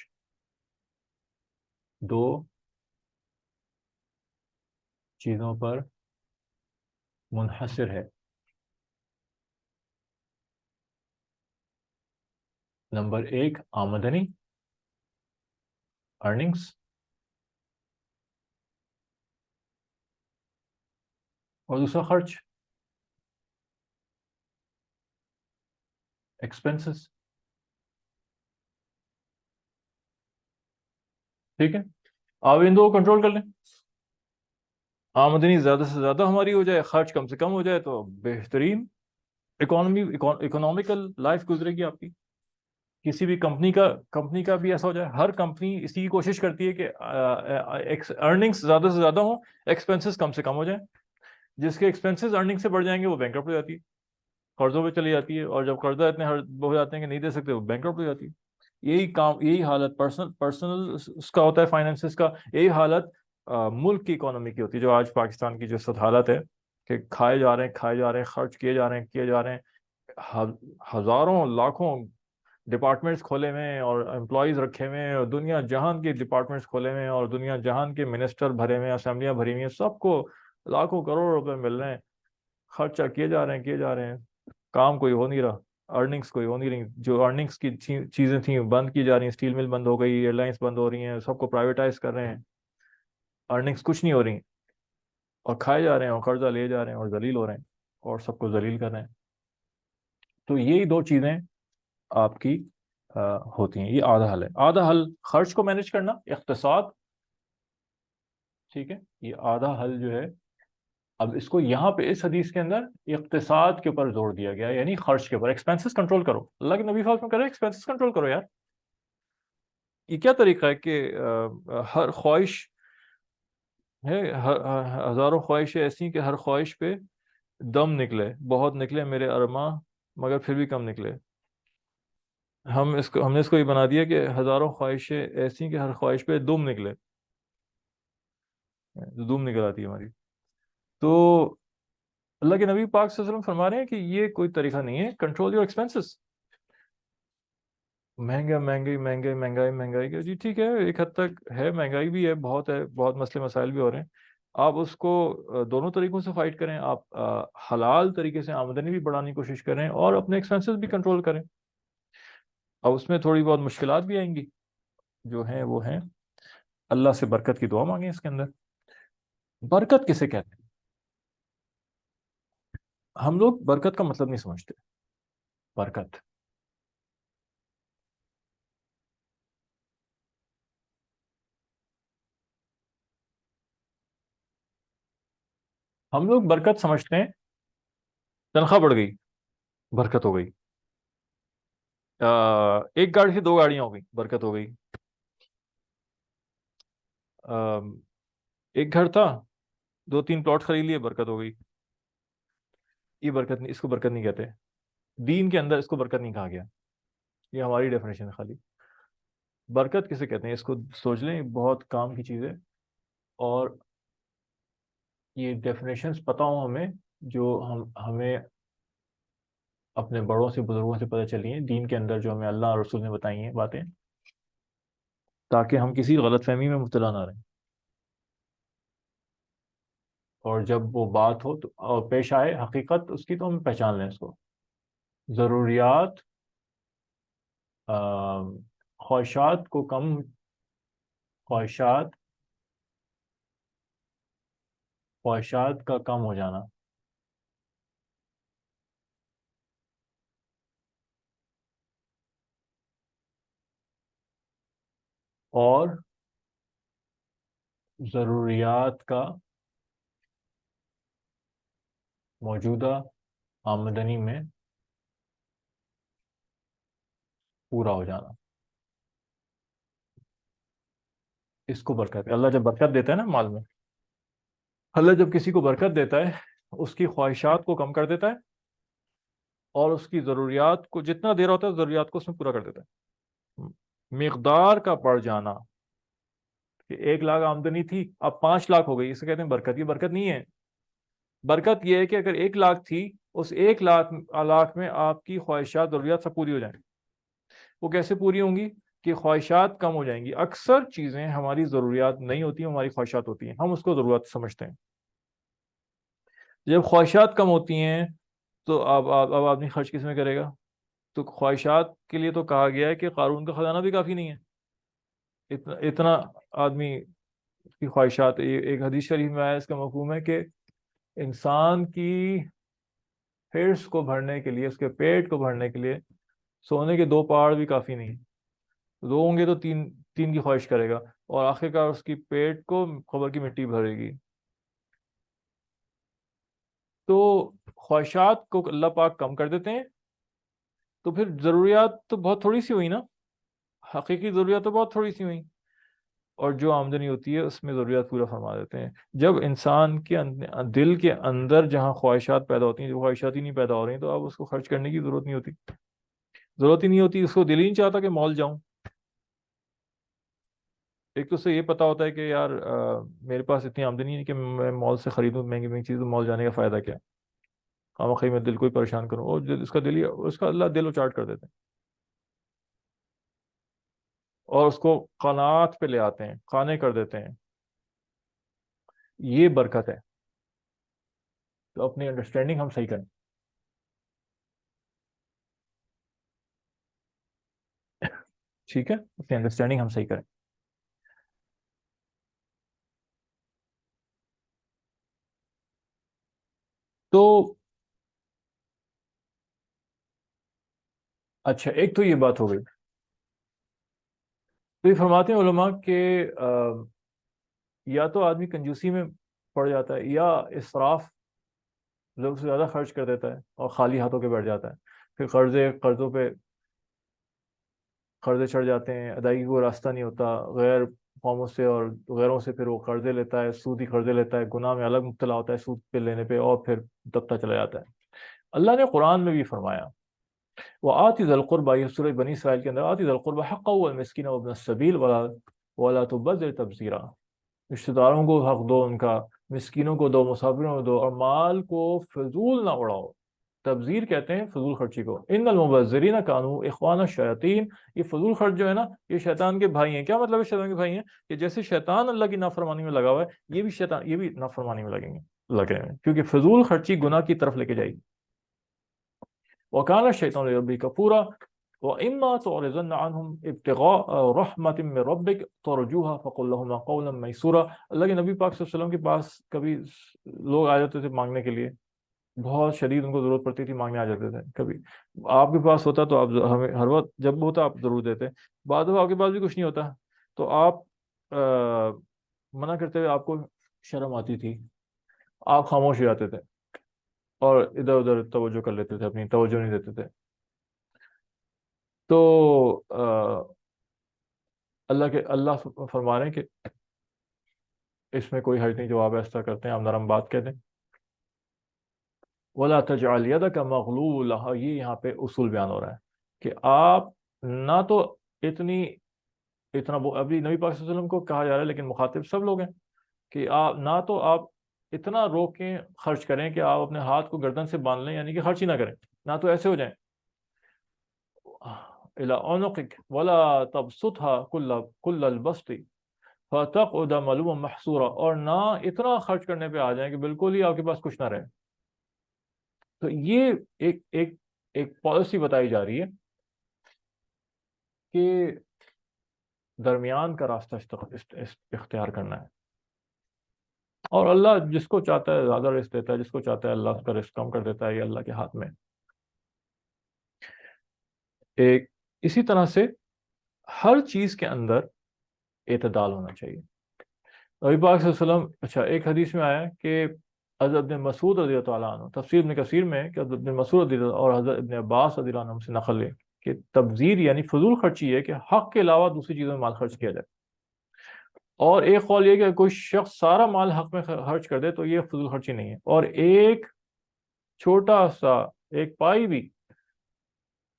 دو چیزوں پر منحصر ہے. نمبر ایک آمدنی، ارننگس، اور دوسرا خرچ ایکسپینسز. ٹھیک ہے, آپ ان دو کو کنٹرول کر لیں, آمدنی زیادہ سے زیادہ ہماری ہو جائے, خرچ کم سے کم ہو جائے, تو بہترین اکنامیکل لائف گزرے گی آپ کی. کسی بھی کمپنی کا بھی ایسا ہو جائے, ہر کمپنی اسی کی کوشش کرتی ہے کہ ارننگس زیادہ سے زیادہ ہوں, ایکسپینسز کم سے کم ہو جائیں. جس کے ایکسپینسز ارننگ سے بڑھ جائیں گے وہ بینکرپٹ ہو جاتی ہے, قرضوں پہ چلی جاتی ہے, اور جب قرضہ اتنے ہو جاتے ہیں کہ نہیں دے سکتے, وہ بینکرپٹ ہو جاتی ہے. یہی حالت پرسنل اس کا ہوتا ہے, فائنینسز کا. یہی حالت ملک کی اکانومی کی ہوتی ہے, جو آج پاکستان کی جو حالت ہے کہ کھائے جا رہے ہیں, خرچ کیے جا رہے ہیں, ہزاروں لاکھوں ڈپارٹمنٹس کھولے ہوئے ہیں اور امپلائیز رکھے ہوئے ہیں, اور دنیا جہان کے ڈپارٹمنٹس کھولے ہوئے ہیں, اور دنیا جہان کے منسٹر بھرے ہوئے ہیں, اسمبلیاں بھری ہوئی ہیں, سب کو لاکھوں کروڑ روپے مل رہے ہیں, خرچہ کیے جا رہے ہیں, کام کوئی ہو نہیں رہا, ارننگس کوئی ہو نہیں رہی. جو ارننگس کی چیزیں تھیں بند کی جا رہی ہیں, اسٹیل مل بند ہو گئی, ایئر لائنس بند ہو رہی ہیں, سب کو پرائیویٹائز کر رہے ہیں, ارننگس کچھ نہیں ہو رہی, اور کھائے جا رہے ہیں, اور قرضہ لیے جا رہے ہیں, اور ذلیل ہو رہے ہیں, اور سب کو ذلیل کر رہے ہیں. تو یہی دو چیزیں آپ کی ہوتی ہیں. یہ آدھا حل ہے. آدھا حل خرچ کو مینج کرنا, اقتصاد. ٹھیک ہے, یہ آدھا حل جو ہے, اب اس کو یہاں پہ اس حدیث کے اندر اقتصاد کے اوپر زور دیا گیا, یعنی خرچ کے اوپر. ایکسپینسز کنٹرول کرو, اللہ کے نبی صلی اللہ علیہ وسلم کہہ رہے ہیں ایکسپینسز کنٹرول کرو یار. یہ کیا طریقہ ہے کہ ہر خواہش ہے, ہزاروں خواہشیں ایسی کہ ہر خواہش پہ دم نکلے, بہت نکلے میرے ارماں مگر پھر بھی کم نکلے. ہم نے اس کو یہ بنا دیا کہ ہزاروں خواہشیں ایسی کہ ہر خواہش پہ دم نکلے, دم نکل آتی ہے ہماری. تو اللہ کے نبی پاک صلی اللہ علیہ وسلم فرما رہے ہیں کہ یہ کوئی طریقہ نہیں ہے. Control your expenses. مہنگائی جی ٹھیک ہے, ایک حد تک ہے, مہنگائی بھی ہے, بہت مسئلے مسائل بھی ہو رہے ہیں. آپ اس کو دونوں طریقوں سے فائٹ کریں. آپ حلال طریقے سے آمدنی بھی بڑھانے کی کوشش کریں, اور اپنے ایکسپینسز بھی کنٹرول کریں. اب اس میں تھوڑی بہت مشکلات بھی آئیں گی, جو ہیں وہ ہیں. اللہ سے برکت کی دعا مانگیں اس کے اندر. برکت کسے کہتے ہیں؟ ہم لوگ برکت کا مطلب نہیں سمجھتے. برکت, ہم لوگ برکت سمجھتے ہیں تنخواہ بڑھ گئی, برکت ہو گئی. ایک گاڑی سے دو گاڑیاں ہو گئی, برکت ہو گئی. ایک گھر تھا, دو تین پلاٹ خرید لیے, برکت ہو گئی. یہ برکت نہیں, اس کو برکت نہیں کہتے. دین کے اندر اس کو برکت نہیں کہا گیا. یہ ہماری ڈیفینیشن ہے خالی. برکت کسے کہتے ہیں اس کو سوچ لیں, بہت کام کی چیز ہے. اور یہ ڈیفینیشنز پتہ ہوں ہمیں, جو ہمیں اپنے بڑوں سے بزرگوں سے پتہ چلی ہیں دین کے اندر, جو ہمیں اللہ اور رسول نے بتائی ہیں باتیں, تاکہ ہم کسی غلط فہمی میں مبتلا نہ رہیں. اور جب وہ بات ہو تو اور پیش آئے حقیقت اس کی, تو ہم پہچان لیں اس کو. ضروریات, خواہشات کو کم, خواہشات خواہشات کا کم ہو جانا, اور ضروریات کا موجودہ آمدنی میں پورا ہو جانا. اس کو برکت ہے. اللہ جب برکت دیتا ہے نا مال میں, اللہ جب کسی کو برکت دیتا ہے, اس کی خواہشات کو کم کر دیتا ہے, اور اس کی ضروریات کو جتنا دیر ہوتا ہے ضروریات کو اس میں پورا کر دیتا ہے. مقدار کا بڑھ جانا, کہ 1 لاکھ آمدنی تھی اب 5 لاکھ ہو گئی, اسے کہتے ہیں برکت. یہ برکت نہیں ہے. برکت یہ ہے کہ اگر 1 لاکھ تھی, اس 1 لاکھ میں آپ کی خواہشات ضروریات سب پوری ہو جائیں. وہ کیسے پوری ہوں گی؟ کہ خواہشات کم ہو جائیں گی. اکثر چیزیں ہماری ضروریات نہیں ہوتی ہیں, ہماری خواہشات ہوتی ہیں, ہم اس کو ضرورت سمجھتے ہیں. جب خواہشات کم ہوتی ہیں تو اب آدمی خرچ کس میں کرے گا؟ تو خواہشات کے لیے تو کہا گیا ہے کہ قارون کا خزانہ بھی کافی نہیں ہے. اتنا آدمی کی خواہشات. ایک حدیث شریف میں آیا, اس کا مفہوم ہے کہ انسان کی حرص کو بھرنے کے لیے، اس کے پیٹ کو بھرنے کے لیے سونے کے دو پہاڑ بھی کافی نہیں، دو ہوں گے تو تین، تین کی خواہش کرے گا، اور آخر کار اس کی پیٹ کو قبر کی مٹی بھرے گی۔ تو خواہشات کو اللہ پاک کم کر دیتے ہیں، تو پھر ضروریات تو بہت تھوڑی سی ہوئی نا، حقیقی ضروریات تو بہت تھوڑی سی ہوئی، اور جو آمدنی ہوتی ہے اس میں ضروریات پورا فرما دیتے ہیں۔ جب انسان کے دل کے اندر جہاں خواہشات پیدا ہوتی ہیں، جو خواہشات ہی نہیں پیدا ہو رہی ہیں، تو اب اس کو خرچ کرنے کی ضرورت نہیں ہوتی، ضرورت ہی نہیں ہوتی، اس کو دل ہی نہیں چاہتا کہ مال جاؤں۔ ایک تو اسے یہ پتا ہوتا ہے کہ یار میرے پاس اتنی آمدنی نہیں کہ میں مال سے خریدوں مہنگی مہنگی چیزوں، مال جانے کا فائدہ کیا، ہم واقعی میں دل کو ہی پریشان کروں، اور اس کا دل ہی، اس کا اللہ دل اچاٹ کر دیتے ہیں، اور اس کو قناعت پہ لے آتے ہیں، قانے کر دیتے ہیں۔ یہ برکت ہے۔ تو اپنی انڈرسٹینڈنگ ہم صحیح کریں، ٹھیک ہے، اپنی انڈرسٹینڈنگ ہم صحیح کریں۔ تو اچھا، ایک تو یہ بات ہو گئی۔ تو یہ فرماتے ہیں علماء کہ یا تو آدمی کنجوسی میں پڑ جاتا ہے، یا اسراف، ضرورت سے زیادہ خرچ کر دیتا ہے اور خالی ہاتھوں کے بیٹھ جاتا ہے، پھر قرضوں پہ قرضے چڑھ جاتے ہیں، ادائیگی کو راستہ نہیں ہوتا، غیر قوموں سے اور غیروں سے پھر وہ قرضے لیتا ہے، سودی قرضے لیتا ہے، گناہ میں الگ مبتلا ہوتا ہے سود پہ لینے پہ، اور پھر دبتا چلا جاتا ہے۔ اللہ نے قرآن میں بھی فرمایا، وہ آتی ذی القربہ، یہ سورہ بنی اسرائیل کے اندر، آتی ذی القربہ حقہ والمسکین وابن السبیل ولا تبذر تبذیرا، رشتہ داروں کو حق دو ان کا، مسکینوں کو دو، مسافروں کو دو، اور مال کو فضول نہ اڑاؤ۔ تبذیر کہتے ہیں فضول خرچی کو۔ ان المبذرین کانوا اخوان الشیاطین، یہ فضول خرچ جو ہے نا، یہ شیطان کے بھائی ہیں۔ کیا مطلب ہے شیطان کے بھائی ہیں؟ کہ جیسے شیطان اللہ کی نافرمانی میں لگا ہوا ہے، یہ بھی شیطان، یہ بھی نافرمانی میں لگیں گے، لگ رہے ہیں، کیونکہ فضول خرچی گناہ کی طرف لے کے جائے گی۔ وَكَانَ الشَّيْطَانُ لِرَبِّهِ كَفُورًا وَإِمَّا تُعْرِضَنَّ عَنْهُمْ ابْتِغَاءَ رَحْمَةٍ مِّن رَّبِّكَ تَرْجُوهَا فَقُل لَّهُمْ قَوْلًا مَّيْسُورًا۔ اللہ کے نبی پاک صلی اللہ علیہ وسلم کے پاس کبھی لوگ آ جاتے تھے مانگنے کے لیے، بہت شدید ان کو ضرورت پڑتی تھی، مانگنے آ جاتے تھے۔ کبھی آپ کے پاس ہوتا تو آپ ہمیں ہر وقت جب ہوتا آپ ضرور دیتے، بعد میں آپ کے پاس بھی کچھ نہیں ہوتا تو آپ منع کرتے ہوئے آپ کو شرم آتی تھی، آپ خاموش ہو جاتے تھے اور ادھر ادھر توجہ کر لیتے تھے، اپنی توجہ نہیں دیتے تھے۔ تو اللہ فرما رہے ہیں کہ اس میں کوئی حرج نہیں، جو آپ ایسا کرتے ہیں آپ نرم بات کہہ دیں۔ وَلَا تَجْعَلْ يَدَكَ مَغْلُولَةً، یہ یہاں پہ اصول بیان ہو رہا ہے کہ آپ نہ تو اتنا ابھی نبی پاک صلی اللہ علیہ وسلم کو کہا جا رہا ہے، لیکن مخاطب سب لوگ ہیں، کہ آپ نہ تو آپ اتنا روکیں خرچ کریں کہ آپ اپنے ہاتھ کو گردن سے باندھ لیں، یعنی کہ خرچ ہی نہ کریں، نہ تو ایسے ہو جائیں إِلَىٰ عُنُقِكَ وَلَا تَبْسُطْهَا كُلَّ الْبَسْطِ فَتَقْعُدَ مَلُومًا مَحْسُورًا، اور نہ اتنا خرچ کرنے پہ آ جائیں کہ بالکل ہی آپ کے پاس کچھ نہ رہے۔ تو یہ ایک ایک ایک پالیسی بتائی جا رہی ہے کہ درمیان کا راستہ اختیار کرنا ہے، اور اللہ جس کو چاہتا ہے زیادہ رزق دیتا ہے، جس کو چاہتا ہے اللہ اس کا رزق کم کر دیتا ہے، یہ اللہ کے ہاتھ میں۔ ایک اسی طرح سے ہر چیز کے اندر اعتدال ہونا چاہیے۔ نبی پاک صلی اللہ علیہ وسلم، اچھا ایک حدیث میں آیا کہ حضرت ابن مسعود رضی اللہ عنہ، تفسیر ابن کثیر میں ہے کہ حضرت ابن مسعود رضی اللہ اور حضرت ابن عباس رضی اللہ عنہ سے نقل ہے کہ تبذیر یعنی فضول خرچی ہے کہ حق کے علاوہ دوسری چیزوں میں مال خرچ کیا جائے، اور ایک قول یہ کہ کوئی شخص سارا مال حق میں خرچ کر دے تو یہ فضول خرچی نہیں ہے، اور ایک چھوٹا سا ایک پائی بھی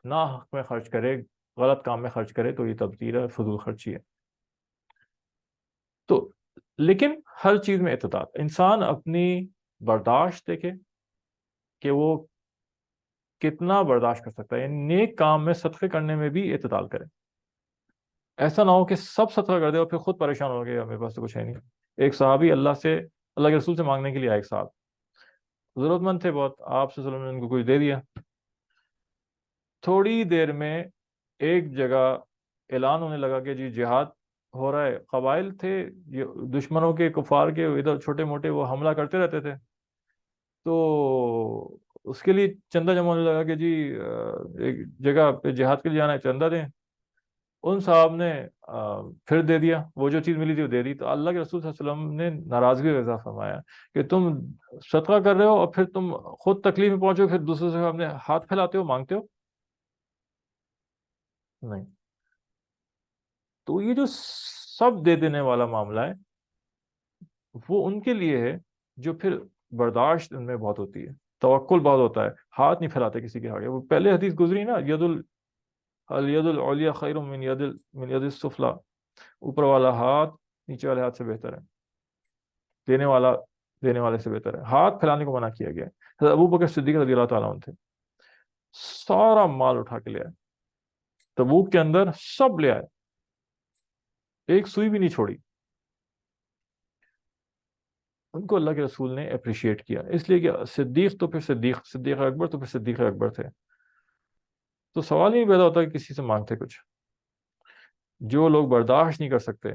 نہ حق میں خرچ کرے، غلط کام میں خرچ کرے، تو یہ تبذیر ہے، فضول خرچی ہے۔ تو لیکن ہر چیز میں اعتدال، انسان اپنی برداشت دیکھے کہ وہ کتنا برداشت کر سکتا ہے، یعنی نیک کام میں صدقے کرنے میں بھی اعتدال کرے، ایسا نہ ہو کہ سب صدقہ کر دے اور پھر خود پریشان ہو گیا میرے پاس تو کچھ ہے نہیں۔ ایک صحابی اللہ کے رسول سے مانگنے کے لیے آئے، ایک صاحب ضرورت مند تھے بہت، آپ صلی اللہ علیہ وسلم نے ان کو کچھ دے دیا۔ تھوڑی دیر میں ایک جگہ اعلان ہونے لگا کہ جی جہاد ہو رہا ہے، قبائل تھے یہ دشمنوں کے، کفار کے، ادھر چھوٹے موٹے وہ حملہ کرتے رہتے تھے، تو اس کے لیے چندہ جمع ہونے لگا کہ جی ایک جگہ پہ جہاد کے لیے جانا ہے، چندہ دیں۔ ان صاحب نے پھر دے دیا، وہ جو چیز ملی تھی وہ دے دی، تو اللہ کے رسول صلی اللہ علیہ وسلم نے ناراضگی کا اظہار فرمایا کہ تم صدقہ کر رہے ہو اور پھر تم خود تکلیف میں پہنچو، پھر دوسرے سے اپنے ہاتھ پھیلاتے ہو، مانگتے ہو؟ نہیں۔ تو یہ جو سب دے دینے والا معاملہ ہے وہ ان کے لیے ہے جو پھر برداشت ان میں بہت ہوتی ہے، توکل بہت ہوتا ہے، ہاتھ نہیں پھیلاتے کسی کے آگے۔ وہ پہلے حدیث گزری نا، الید العلیٰ خیر من ید السفلیٰ، اوپر والا ہاتھ نیچے والے ہاتھ سے بہتر ہے، دینے والا دینے والے سے بہتر ہے، ہاتھ پھیلانے کو منع کیا گیا ہے۔ حضرت ابو بکر صدیق رضی اللہ تعالیٰ عنہ تھے، سارا مال اٹھا کے لے آئے، تبوک کے اندر سب لے آئے، ایک سوئی بھی نہیں چھوڑی۔ ان کو اللہ کے رسول نے اپریشیٹ کیا، اس لیے کہ صدیق تو پھر صدیق اکبر تو پھر صدیق اکبر تھے، تو سوال ہی نہیں پیدا ہوتا کہ کسی سے مانگتے کچھ۔ جو لوگ برداشت نہیں کر سکتے،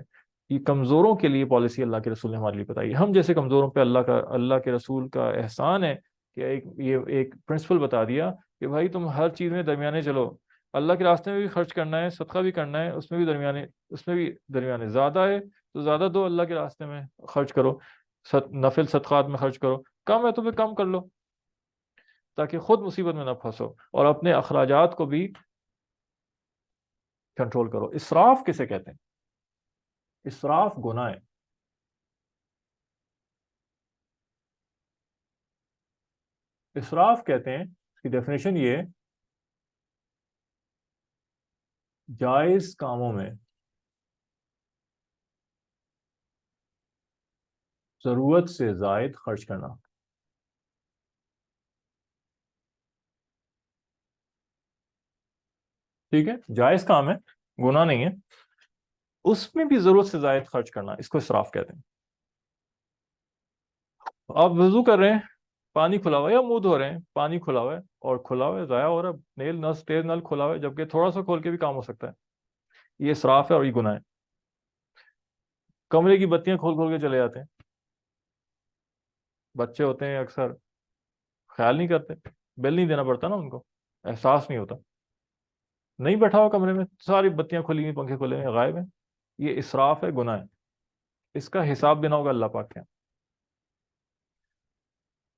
یہ کمزوروں کے لیے پالیسی اللہ کے رسول نے ہمارے لیے بتائی ہے۔ ہم جیسے کمزوروں پہ اللہ کے رسول کا احسان ہے کہ یہ ایک پرنسپل بتا دیا کہ بھائی تم ہر چیز میں درمیانے چلو، اللہ کے راستے میں بھی خرچ کرنا ہے، صدقہ بھی کرنا ہے، اس میں بھی درمیانے، زیادہ ہے تو زیادہ دو، اللہ کے راستے میں خرچ کرو، نفل صدقات میں خرچ کرو، کم ہے تو پھر کم کر لو تاکہ خود مصیبت میں نہ پھنسو، اور اپنے اخراجات کو بھی کنٹرول کرو۔ اسراف کسے کہتے ہیں؟ اسراف گناہ ہے۔ اسراف کہتے ہیں، اس کی ڈیفینیشن یہ ہے، جائز کاموں میں ضرورت سے زائد خرچ کرنا۔ ٹھیک ہے، جائز کام ہے، گناہ نہیں ہے، اس میں بھی ضرورت سے زائد خرچ کرنا، اس کو اسراف کہتے ہیں۔ آپ وضو کر رہے ہیں، پانی کھلا ہوا ہے، یا منہ دھو رہے ہیں، پانی کھلا ہوا ہے اور کھلا ہوا ہے، ضائع ہو رہا ہے، تیز نل کھلا ہوا ہے، جبکہ تھوڑا سا کھول کے بھی کام ہو سکتا ہے، یہ اسراف ہے اور یہ گناہ ہے۔ کمرے کی بتیاں کھول کھول کے چلے جاتے ہیں، بچے ہوتے ہیں اکثر خیال نہیں کرتے، بل نہیں دینا پڑتا نا ان کو، احساس نہیں ہوتا، نہیں بیٹھا ہوا کمرے میں، ساری بتیاں کھلی ہوئی، پنکھے کھلے ہیں، غائب ہیں، یہ اسراف ہے، گناہ ہے، اس کا حساب دینا ہوگا اللہ پاک کے یہاں۔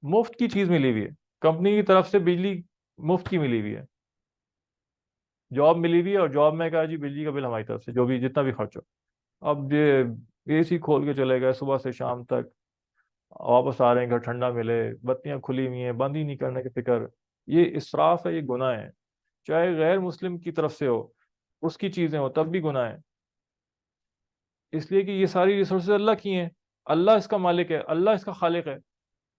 مفت کی چیز ملی ہوئی ہے، کمپنی کی طرف سے بجلی مفت کی ملی ہوئی ہے، جاب ملی ہوئی ہے، اور جاب میں کہا جی بجلی کا بل ہماری طرف سے، جو بھی جتنا بھی خرچ ہو، اب یہ اے سی کھول کے چلے گئے صبح سے شام تک، واپس آ رہے ہیں گھر ٹھنڈا ملے، بتیاں کھلی ہوئی ہیں، بند ہی نہیں کرنے کی فکر، یہ اسراف ہے، یہ گناہ ہے، چاہے غیر مسلم کی طرف سے ہو، اس کی چیزیں ہو تب بھی گناہ ہے، اس لیے کہ یہ ساری ریسورسز اللہ کی ہیں، اللہ اس کا مالک ہے، اللہ اس کا خالق ہے،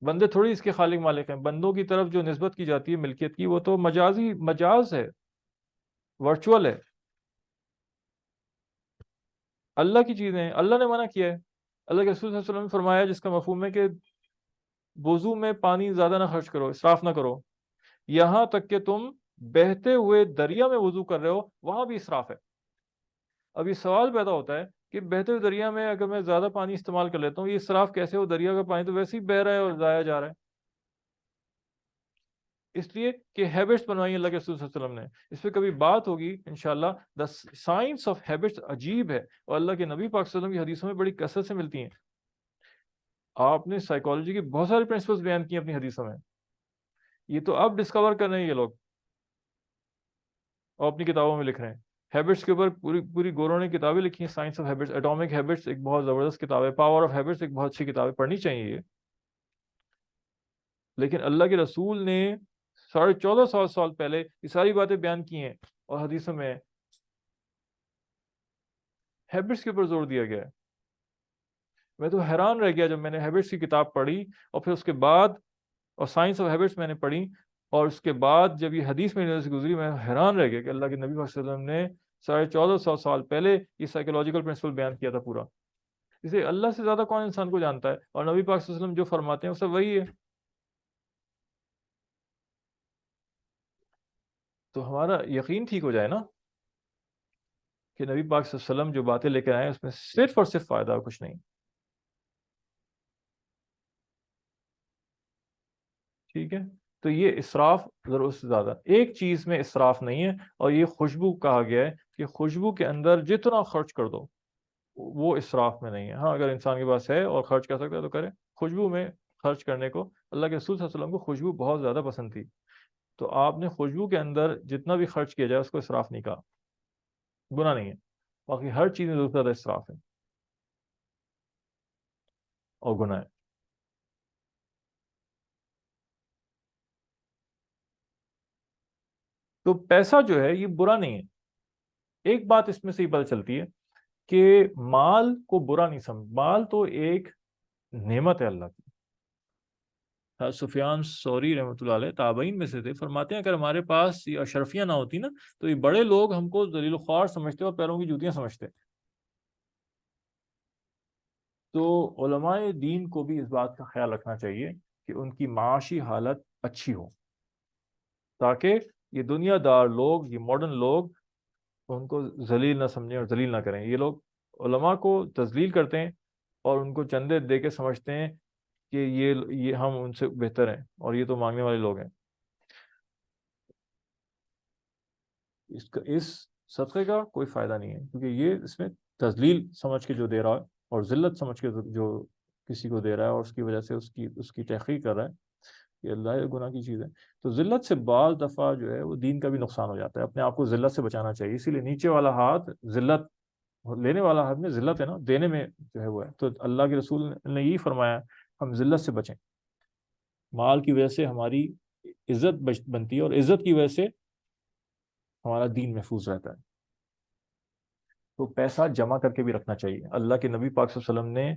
بندے تھوڑی اس کے خالق مالک ہیں۔ بندوں کی طرف جو نسبت کی جاتی ہے ملکیت کی، وہ تو مجاز ہے، ورچوئل ہے، اللہ کی چیزیں ہیں، اللہ نے منع کیا ہے۔ اللہ کے رسول صلی اللہ علیہ وسلم نے فرمایا، جس کا مفہوم ہے کہ وضو میں پانی زیادہ نہ خرچ کرو، اسراف نہ کرو، یہاں تک کہ تم بہتے ہوئے دریا میں وضو کر رہے ہو، وہاں بھی اسراف ہے۔ اب یہ سوال پیدا ہوتا ہے کہ بہتے ہوئے دریا میں اگر میں زیادہ پانی استعمال کر لیتا ہوں، یہ اسراف کیسے ہو؟ دریا کا پانی تو ویسے ہی بہہ رہا ہے اور ضائع جا رہا ہے، اس لیے کہ ہیبٹس بنوائی اللہ کے رسول صلی اللہ علیہ وسلم نے، اس پہ کبھی بات ہوگی انشاءاللہ۔ دا سائنس آف ہیبٹس عجیب ہے، اور اللہ کے نبی پاک صلی اللہ علیہ وسلم کی حدیثوں میں بڑی کثرت سے ملتی ہیں۔ آپ نے سائیکالوجی کی بہت سارے پرنسپلز بیان کی اپنی حدیثوں میں، یہ تو اب ڈسکور کر رہے ہیں یہ لوگ، اور اپنی کتابوں میں لکھ رہے ہیں۔ ہیبٹس کے اوپر پوری پوری گوروں نے کتابیں لکھی ہیں، science of habits, atomic habits ایک بہت زبردست کتاب ہے، پاور آف ہیبٹس ایک بہت اچھی کتاب ہے، پڑھنی چاہیے یہ۔ لیکن اللہ کے رسول نے 1450 سال پہلے یہ ساری باتیں بیان کی ہیں، اور حدیثوں میں ہیبٹس کے اوپر زور دیا گیا ہے۔ میں تو حیران رہ گیا جب میں نے ہیبٹس کی کتاب پڑھی، اور پھر اس کے بعد، اور سائنس آف ہیبٹس میں نے پڑھی، اور اس کے بعد جب یہ حدیث میری نظر سے گزری، میں حیران رہ گیا کہ اللہ کے نبی صلی اللہ علیہ وسلم نے 1450 سال پہلے یہ سائیکولوجیکل پرنسپل بیان کیا تھا پورا۔ اسے اللہ سے زیادہ کون انسان کو جانتا ہے، اور نبی پاک صلی اللہ علیہ وسلم جو فرماتے ہیں وہ سب وہی ہے۔ تو ہمارا یقین ٹھیک ہو جائے نا کہ نبی پاک صلی اللہ علیہ وسلم جو باتیں لے کر آئے ہیں اس میں صرف اور صرف فائدہ اور کچھ نہیں۔ ٹھیک ہے، تو یہ اسراف ضرورت سے زیادہ ایک چیز میں اسراف نہیں ہے، اور یہ خوشبو کہا گیا ہے کہ خوشبو کے اندر جتنا خرچ کر دو وہ اسراف میں نہیں ہے۔ ہاں اگر انسان کے پاس ہے اور خرچ کر سکتا ہے تو کرے۔ خوشبو میں خرچ کرنے کو اللہ کے رسول صلی اللہ علیہ وسلم کو خوشبو بہت زیادہ پسند تھی، تو آپ نے خوشبو کے اندر جتنا بھی خرچ کیا جائے اس کو اسراف نہیں کہا، گناہ نہیں ہے۔ باقی ہر چیز میں ضرورت سے زیادہ اسراف ہے اور گناہ ہے۔ تو پیسہ جو ہے یہ برا نہیں ہے۔ ایک بات اس میں سے یہ پتہ چلتی ہے کہ مال کو برا نہیں سمجھ، مال تو ایک نعمت ہے اللہ کی۔ حضرت سفیان ثوری رحمۃ اللہ علیہ تابعین میں سے تھے، فرماتے ہیں اگر ہمارے پاس یہ اشرفیاں نہ ہوتی نا تو یہ بڑے لوگ ہم کو ذلیل و خوار سمجھتے اور پیروں کی جوتیاں سمجھتے۔ تو علماء دین کو بھی اس بات کا خیال رکھنا چاہیے کہ ان کی معاشی حالت اچھی ہو، تاکہ یہ دنیا دار لوگ، یہ ماڈرن لوگ ان کو ذلیل نہ سمجھیں اور ذلیل نہ کریں۔ یہ لوگ علماء کو تذلیل کرتے ہیں اور ان کو چندے دے کے سمجھتے ہیں کہ یہ ہم ان سے بہتر ہیں اور یہ تو مانگنے والے لوگ ہیں۔ اس صدقے کا کوئی فائدہ نہیں ہے، کیونکہ یہ اس میں تذلیل سمجھ کے جو دے رہا ہے اور ذلت سمجھ کے جو کسی کو دے رہا ہے اور اس کی وجہ سے اس کی تحقیق کر رہا ہے، یہ اللہ گناہ کی چیز ہے۔ تو ذلت سے بعض دفعہ جو ہے وہ دین کا بھی نقصان ہو جاتا ہے، اپنے آپ کو ذلت سے بچانا چاہیے۔ اسی لیے نیچے والا ہاتھ ذلت، لینے والا ہاتھ میں ذلت ہے نا، دینے میں جو ہے وہ ہے۔ تو اللہ کے رسول نے یہی فرمایا ہم ذلت سے بچیں۔ مال کی وجہ سے ہماری عزت بنتی ہے اور عزت کی وجہ سے ہمارا دین محفوظ رہتا ہے۔ تو پیسہ جمع کر کے بھی رکھنا چاہیے۔ اللہ کے نبی پاک صلی اللہ علیہ وسلم نے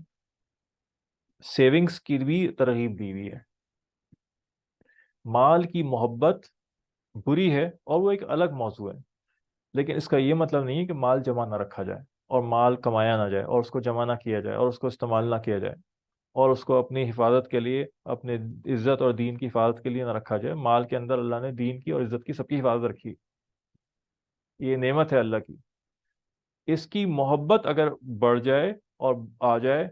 سیونگز کی بھی ترغیب دی ہوئی ہے۔ مال کی محبت بری ہے اور وہ ایک الگ موضوع ہے، لیکن اس کا یہ مطلب نہیں ہے کہ مال جمع نہ رکھا جائے اور مال کمایا نہ جائے اور اس کو جمع نہ کیا جائے اور اس کو استعمال نہ کیا جائے اور اس کو اپنی حفاظت کے لیے، اپنے عزت اور دین کی حفاظت کے لیے نہ رکھا جائے۔ مال کے اندر اللہ نے دین کی اور عزت کی سب کی حفاظت رکھی، یہ نعمت ہے اللہ کی۔ اس کی محبت اگر بڑھ جائے اور آ جائے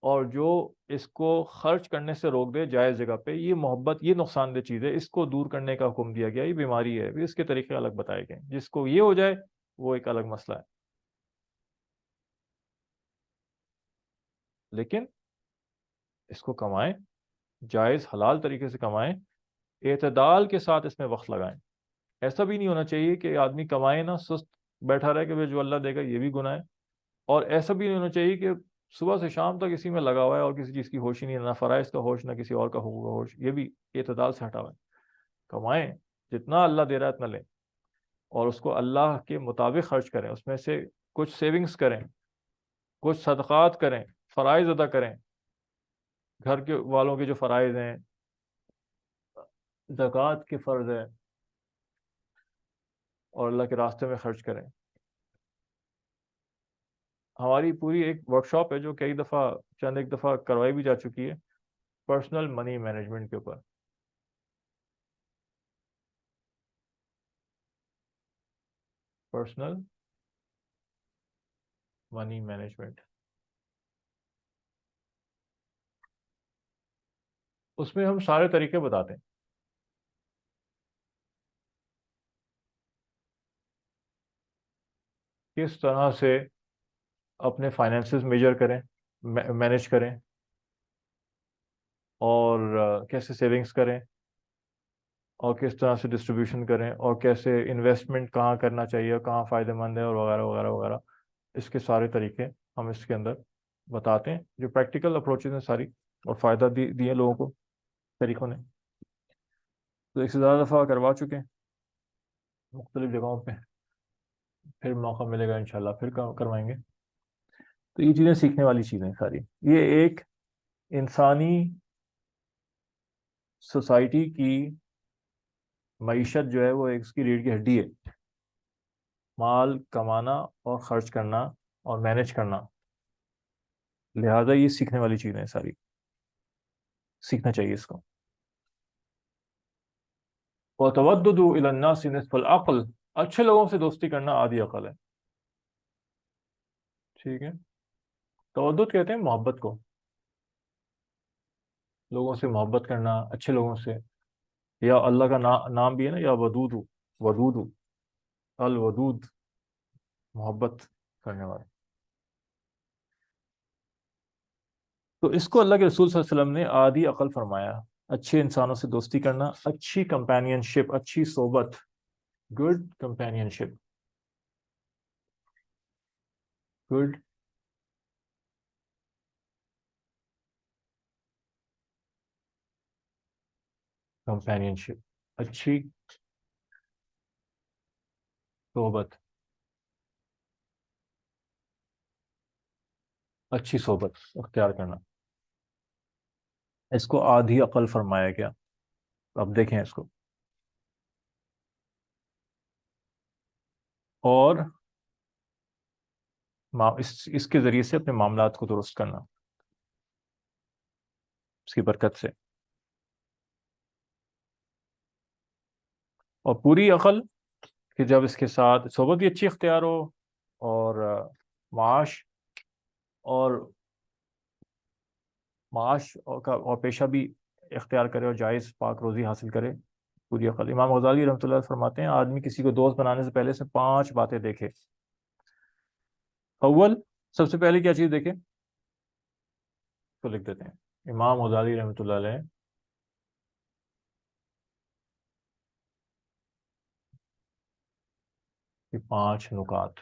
اور جو اس کو خرچ کرنے سے روک دے جائز جگہ پہ، یہ محبت یہ نقصان دہ چیز ہے، اس کو دور کرنے کا حکم دیا گیا، یہ بیماری ہے، اس کے طریقے الگ بتائے گئے۔ جس کو یہ ہو جائے وہ ایک الگ مسئلہ ہے، لیکن اس کو کمائیں، جائز حلال طریقے سے کمائیں، اعتدال کے ساتھ اس میں وقت لگائیں۔ ایسا بھی نہیں ہونا چاہیے کہ آدمی کمائے نا سست بیٹھا رہے کہ جو اللہ دے گا یہ بھی گناہ ہے، اور ایسا بھی نہیں ہونا چاہیے کہ صبح سے شام تک اسی میں لگا ہوا ہے اور کسی چیز کی ہوش ہی نہیں ہے، نہ فرائض کا ہوش نہ کسی اور کا حقوق کا ہوش، یہ بھی اعتدال سے ہٹا ہوا ہے۔ کمائیں، جتنا اللہ دے رہا ہے اتنا لیں، اور اس کو اللہ کے مطابق خرچ کریں، اس میں سے کچھ سیونگز کریں، کچھ صدقات کریں، فرائض ادا کریں، گھر کے والوں کے جو فرائض ہیں، زکوٰۃ کے فرض ہے، اور اللہ کے راستے میں خرچ کریں۔ ہماری پوری ایک ورک شاپ ہے جو کئی دفعہ، چند ایک دفعہ کروائی بھی جا چکی ہے، پرسنل منی مینجمنٹ کے اوپر۔ پرسنل منی مینجمنٹ، اس میں ہم سارے طریقے بتاتے ہیں، کس طرح سے اپنے فائنینسز میجر کریں، مینیج کریں، اور کیسے سیونگز کریں، اور کس طرح سے ڈسٹریبیوشن کریں، اور کیسے انویسٹمنٹ کہاں کرنا چاہیے اور کہاں فائدہ مند ہے، اور وغیرہ وغیرہ وغیرہ۔ اس کے سارے طریقے ہم اس کے اندر بتاتے ہیں، جو پریکٹیکل اپروچز ہیں ساری، اور فائدہ دیے لوگوں کو طریقوں نے۔ تو ایک سے زیادہ دفعہ کروا چکے ہیں مختلف جگہوں پہ، پھر موقع ملے گا انشاءاللہ پھر کروائیں گے۔ تو یہ چیزیں سیکھنے والی چیزیں ساری، یہ ایک انسانی سوسائٹی کی معیشت جو ہے وہ ایک اس کی ریڑھ کی ہڈی ہے، مال کمانا اور خرچ کرنا اور مینیج کرنا، لہذا یہ سیکھنے والی چیزیں ساری، سیکھنا چاہیے اس کو۔ وَتَوَدُّدُ إِلَى النَّاسِ نِصْفُ الْعَقْلِ، اچھے لوگوں سے دوستی کرنا آدھی عقل ہے۔ ٹھیک ہے، تودد کہتے ہیں محبت کو، لوگوں سے محبت کرنا، اچھے لوگوں سے۔ یا اللہ کا نام بھی ہے نا، یا ودود، ودود، الودود، محبت کرنے والا. تو اس کو اللہ کے رسول صلی اللہ علیہ وسلم نے آدھی عقل فرمایا. اچھے انسانوں سے دوستی کرنا، اچھی کمپینین شپ، اچھی صحبت، گڈ کمپینین شپ، گڈ کمپینین شپ، اچھی صحبت، اچھی صحبت اختیار کرنا. اس کو آدھی عقل فرمایا گیا. اب دیکھیں اس کو. اور اس کے ذریعے سے اپنے معاملات کو درست کرنا، اس کی برکت سے. اور پوری عقل کہ جب اس کے ساتھ صحبت بھی اچھی اختیار ہو، اور معاش اور اور پیشہ بھی اختیار کرے، اور جائز پاک روزی حاصل کرے. پوری عقل. امام غزالی رحمۃ اللہ فرماتے ہیں آدمی کسی کو دوست بنانے سے پہلے سے 5 باتیں دیکھے. اول، سب سے پہلے کیا چیز دیکھے؟ تو لکھ دیتے ہیں امام غزالی رحمۃ اللہ علیہ. یہ 5 نکات.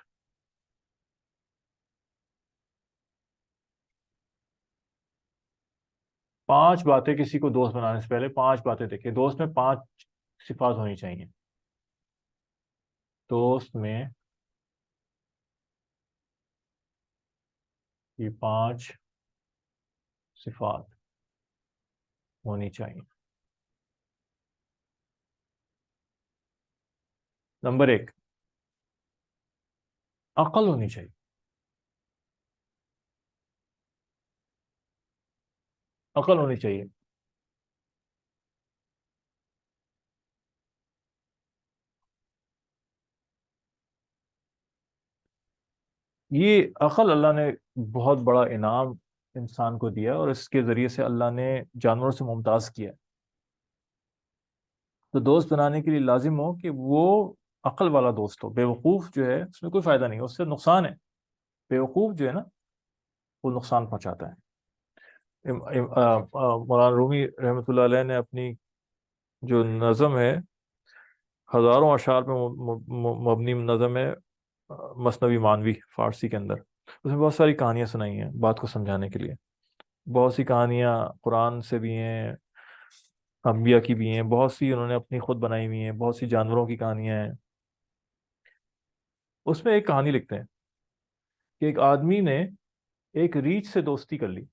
5 باتیں کسی کو دوست بنانے سے پہلے 5 باتیں دیکھیں. دوست میں 5 صفات ہونی چاہیے. دوست میں یہ 5 صفات ہونی چاہیے. نمبر 1، عقل ہونی چاہیے. عقل ہونی چاہیے. یہ عقل اللہ نے بہت بڑا انعام انسان کو دیا، اور اس کے ذریعے سے اللہ نے جانوروں سے ممتاز کیا. تو دوست بنانے کے لیے لازم ہو کہ وہ عقل والا دوست ہو. بے وقوف جو ہے اس میں کوئی فائدہ نہیں، اس سے نقصان ہے. بے وقوف جو ہے نا، وہ نقصان پہنچاتا ہے. مولانا رومی رحمۃ اللہ علیہ نے اپنی جو نظم ہے، ہزاروں اشعار پہ مبنی نظم ہے، مثنوی مانوی فارسی کے اندر، اس میں بہت ساری کہانیاں سنائی ہیں بات کو سمجھانے کے لیے. بہت سی کہانیاں قرآن سے بھی ہیں، انبیاء کی بھی ہیں، بہت سی انہوں نے اپنی خود بنائی ہوئی ہیں، بہت سی جانوروں کی کہانیاں ہیں. اس میں ایک کہانی لکھتے ہیں کہ ایک آدمی نے ایک ریچھ سے دوستی کر لی،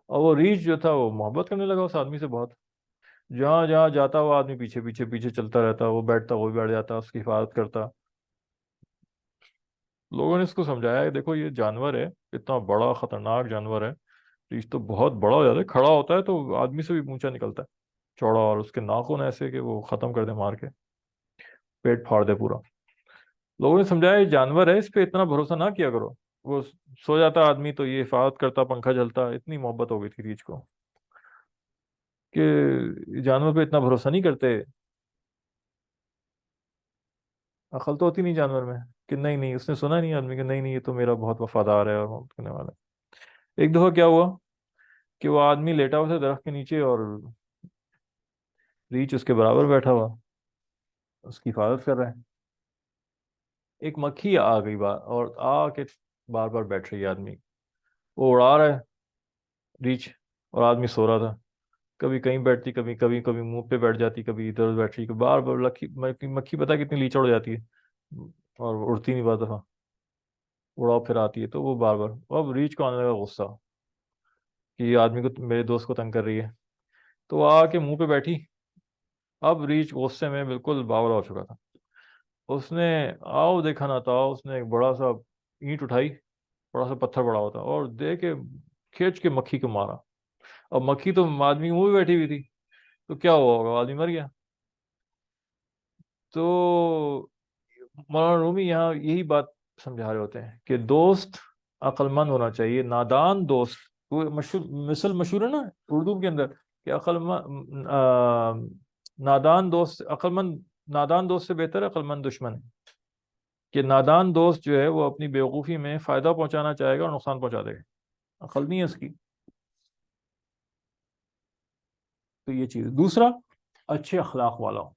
اور وہ ریچھ جو تھا وہ محبت کرنے لگا اس آدمی سے بہت. جہاں جہاں جاتا وہ آدمی پیچھے پیچھے پیچھے چلتا رہتا، وہ بیٹھتا وہ بھی بیٹھ جاتا، اس کی حفاظت کرتا. لوگوں نے اس کو سمجھایا کہ دیکھو یہ جانور ہے، اتنا بڑا خطرناک جانور ہے، ریچھ تو بہت بڑا ہو جاتا ہے، کھڑا ہوتا ہے تو آدمی سے بھی اونچا نکلتا ہے، چوڑا، اور اس کے ناخن ایسے کہ وہ ختم کر دے مار کے، پیٹ پھاڑ دے پورا. لوگوں نے سمجھایا یہ جانور ہے، اس پہ اتنا بھروسہ نہ کیا کرو. وہ سو جاتا آدمی تو یہ حفاظت کرتا، پنکھا جلتا. اتنی محبت ہو گئی تھی ریچھ کو کہ جانور پہ اتنا بھروسہ نہیں کرتے. عقل تو ہوتی نہیں جانور میں کہ نہیں نہیں، اس نے سنا نہیں آدمی کہ نہیں نہیں یہ تو میرا بہت وفادار ہے اور محبت کرنے والا ہے. ایک دفعہ کیا ہوا کہ وہ آدمی لیٹا ہوا تھا درخت کے نیچے، اور ریچھ اس کے برابر بیٹھا ہوا، اس کی حفاظت کر رہا ہے. ایک مکھی آ گئی بار، اور آ کے بار بار بیٹھ رہی ہے آدمی. وہ اڑا رہا ہے ریچھ، اور آدمی سو رہا تھا. کبھی کہیں بیٹھتی، کبھی کبھی کبھی منہ پہ بیٹھ جاتی، کبھی ادھر ادھر بیٹھ رہی. بار بار مکھی پتہ کتنی لیچ اڑ جاتی ہے، اور اڑتی نہیں بار دفعہ، اڑا پھر آتی ہے. تو وہ بار بار، اب ریچھ کو آنے لگا غصہ کہ یہ آدمی کو، میرے دوست کو تنگ کر رہی ہے. تو وہ آ کے منہ پہ بیٹھی. اب ریچھ غصے میں بالکل باورا ہو چکا تھا. اس نے آؤ دیکھا نہ تھا، اس نے ایک بڑا سا اینٹ اٹھائی، بڑا سا پتھر بڑا ہوتا، اور دے کے کھینچ کے مکھی کو مارا. اب مکھی تو آدمی منہ پہ بیٹھی ہوئی تھی، تو کیا ہوا ہوگا، آدمی مر گیا. تو مولانا رومی یہاں یہی بات سمجھا رہے ہوتے ہیں کہ دوست عقل مند ہونا چاہیے. نادان دوست، وہ مشہور مثل مشہور ہے نا اردو کے اندر کہ عقل مند نادان دوست عقل مند، نادان دوست سے بہتر ہے عقل مند دشمن ہے، کہ نادان دوست جو ہے وہ اپنی بیوقوفی میں فائدہ پہنچانا چاہے گا اور نقصان پہنچا دے گا، عقل نہیں ہے اس کی۔ تو یہ چیز دوسرا، اچھے اخلاق والا ہو،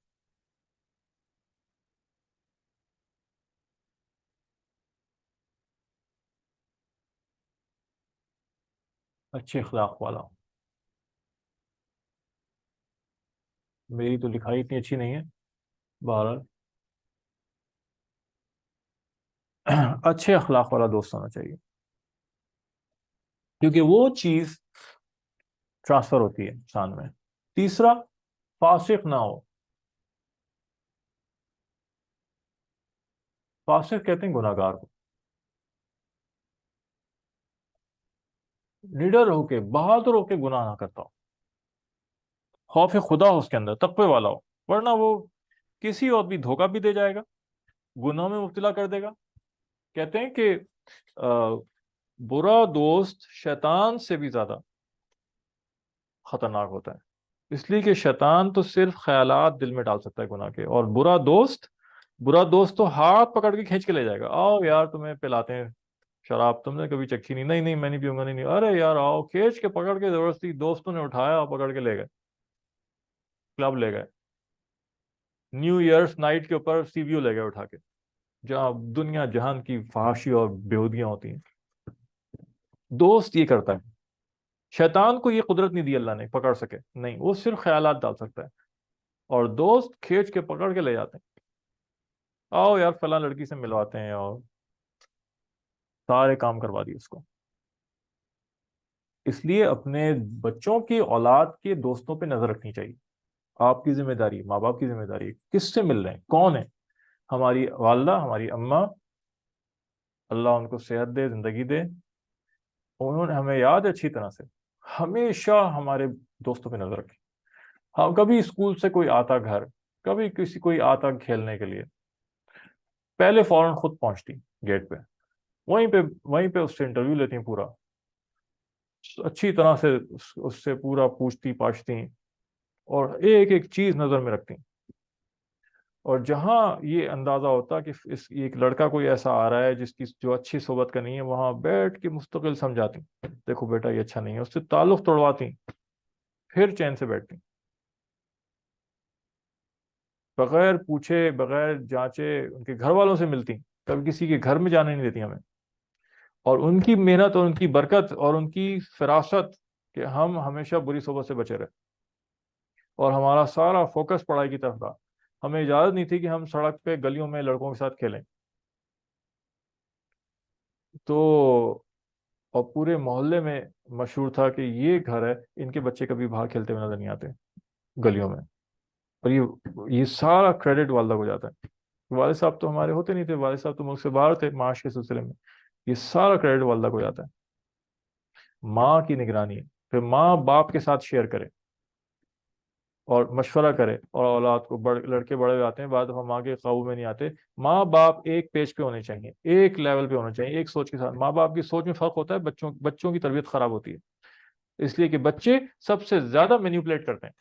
اچھے اخلاق والا ہو۔ میری تو لکھائی اتنی اچھی نہیں ہے، بہرحال اچھے اخلاق والا دوست ہونا چاہیے، کیونکہ وہ چیز ٹرانسفر ہوتی ہے انسان میں۔ تیسرا، فاسق نہ ہو۔ فاسق کہتے ہیں گناہ گار کو، نڈر ہو کے بہادر ہو کے گناہ نہ کرتا ہو، خوف خدا ہو اس کے اندر، تقوی والا ہو، ورنہ وہ کسی اور بھی دھوکہ بھی دے جائے گا، گناہ میں مبتلا کر دے گا۔ کہتے ہیں کہ برا دوست شیطان سے بھی زیادہ خطرناک ہوتا ہے، اس لیے کہ شیطان تو صرف خیالات دل میں ڈال سکتا ہے گناہ کے، اور برا دوست تو ہاتھ پکڑ کے کھینچ کے لے جائے گا، آؤ یار تمہیں پلاتے ہیں شراب، تم نے کبھی چکھی نہیں، نہیں نہیں میں نہیں پیوں گا، نہیں نہیں، ارے یار آؤ، کھینچ کے پکڑ کے زبردستی دوستوں نے اٹھایا اور پکڑ کے لے گئے، کلب لے گئے، نیو ایئرس نائٹ کے اوپر سی وی او لے گئے اٹھا کے، جہاں دنیا جہان کی فحاشی اور بیہودگیاں ہوتی ہیں۔ دوست یہ کرتا ہے، شیطان کو یہ قدرت نہیں دی اللہ نے پکڑ سکے، نہیں، وہ صرف خیالات ڈال سکتا ہے، اور دوست کھینچ کے پکڑ کے لے جاتے ہیں، آؤ یار فلاں لڑکی سے ملواتے ہیں، اور سارے کام کروا دیے اس کو۔ اس لیے اپنے بچوں کی اولاد کے دوستوں پہ نظر رکھنی چاہیے، آپ کی ذمہ داری، ماں باپ کی ذمہ داری، کس سے مل رہے ہیں، کون ہے۔ ہماری والدہ، ہماری اماں، اللہ ان کو صحت دے، زندگی دے، انہوں نے ہمیں یاد ہے اچھی طرح سے، ہمیشہ ہمارے دوستوں پہ نظر رکھی۔ ہاں، کبھی اسکول سے کوئی آتا گھر، کبھی کوئی آتا کھیلنے کے لیے، پہلے فوراً خود پہنچتی گیٹ پہ، وہیں پہ اس سے انٹرویو لیتی پورا، اچھی طرح سے اس سے پورا پوچھتی پاچھتی، اور ایک ایک چیز نظر میں رکھتی، اور جہاں یہ اندازہ ہوتا کہ ایک لڑکا کوئی ایسا آ رہا ہے جو اچھی صحبت کا نہیں ہے، وہاں بیٹھ کے مستقل سمجھاتی، دیکھو بیٹا یہ اچھا نہیں ہے، اس سے تعلق توڑواتی، پھر چین سے بیٹھتی، بغیر پوچھے بغیر جانچے ان کے گھر والوں سے ملتی، کبھی کسی کے گھر میں جانے نہیں دیتی ہمیں، اور ان کی محنت اور ان کی برکت اور ان کی فراست کہ ہم ہمیشہ بری صحبت سے بچے رہے، اور ہمارا سارا فوکس پڑھائی کی طرف تھا، ہمیں اجازت نہیں تھی کہ ہم سڑک پہ گلیوں میں لڑکوں کے ساتھ کھیلیں، تو اور پورے محلے میں مشہور تھا کہ یہ گھر ہے، ان کے بچے کبھی باہر کھیلتے ہوئے نظر نہیں آتے گلیوں میں، اور یہ سارا کریڈٹ والدہ کو جاتا ہے۔ والد صاحب تو ہمارے ہوتے نہیں تھے، والد صاحب تو ملک سے باہر تھے معاش کے سلسلے میں، یہ سارا کریڈٹ والدہ کو جاتا ہے۔ ماں کی نگرانی ہے، پھر ماں باپ کے ساتھ شیئر کرے اور مشورہ کرے، اور اولاد کو لڑکے بڑے ہوئے آتے ہیں، بعد دفعہ ماں کے قابو میں نہیں آتے، ماں باپ ایک پیج پہ ہونے چاہیے، ایک لیول پہ ہونے چاہیے، ایک سوچ کے ساتھ، ماں باپ کی سوچ میں فرق ہوتا ہے، بچوں کی تربیت خراب ہوتی ہے، اس لیے کہ بچے سب سے زیادہ مینیپولیٹ کرتے ہیں،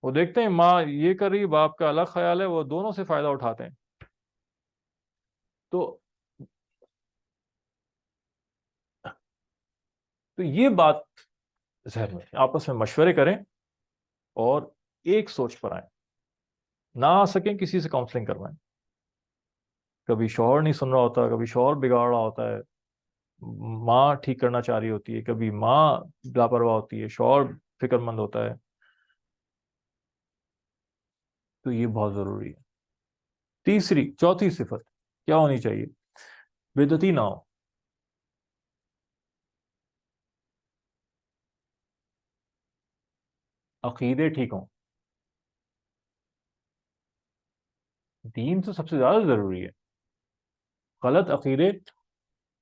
وہ دیکھتے ہیں ماں یہ کر رہی، باپ کا الگ خیال ہے، وہ دونوں سے فائدہ اٹھاتے ہیں، تو تو یہ بات ذہن میں آپس میں مشورے کریں، اور ایک سوچ پر آئیں، نہ آ سکیں کسی سے کاؤنسلنگ کروائیں، کبھی شوہر نہیں سن رہا ہوتا، کبھی شوہر بگاڑ رہا ہوتا ہے، ماں ٹھیک کرنا چاہ رہی ہوتی ہے، کبھی ماں لاپرواہ ہوتی ہے، شوہر فکر مند ہوتا ہے، تو یہ بہت ضروری ہے۔ چوتھی صفت کیا ہونی چاہیے؟ بدعتی نہ ہو، عقیدے ٹھیک ہوں، دین تو سب سے زیادہ ضروری ہے، غلط عقیدے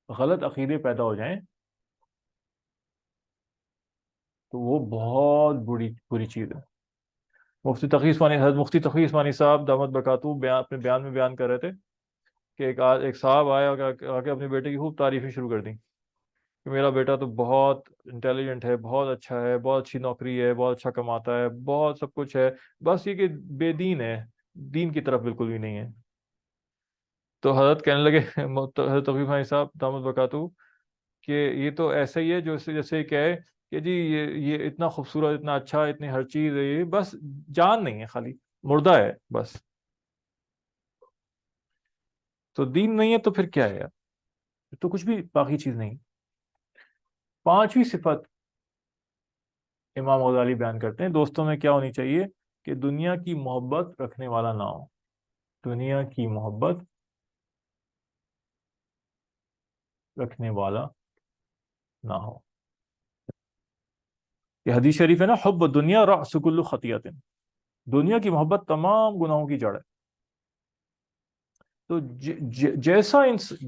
غلط عقیدے پیدا ہو جائیں تو وہ بہت بری بری چیز ہے۔ حضرت مفتی تقی عثمانی صاحب دامت برکاتہ اپنے بیان میں بیان کر رہے تھے کہ ایک صاحب آیا اور آ کے اپنے بیٹے کی خوب تعریفیں شروع کر دیں، کہ میرا بیٹا تو بہت انٹیلیجنٹ ہے، بہت اچھا ہے، بہت اچھی نوکری ہے، بہت اچھا کماتا ہے، بہت سب کچھ ہے، بس یہ کہ بے دین ہے، دین کی طرف بالکل بھی نہیں ہے. تو حضرت کہنے لگے حضرت توفیق بھائی صاحب دامت برکاتہ کہ یہ تو ایسا ہی ہے جو جیسے کہے کہ جی یہ اتنا خوبصورت، اتنا اچھا، اتنی ہر چیز ہے، یہ بس جان نہیں ہے، خالی مردہ ہے بس. تو دین نہیں ہے تو پھر کیا ہے یار؟ تو کچھ بھی باقی چیز نہیں. پانچویں صفت امام غزالی بیان کرتے ہیں دوستوں میں کیا ہونی چاہیے، کہ دنیا کی محبت رکھنے والا نہ ہو. دنیا کی محبت رکھنے والا نہ ہو. یہ حدیث شریف ہے نا، حب دنیا رأس کل خطیئت. دنیا کی محبت تمام گناہوں کی جڑ ہے. تو جیسا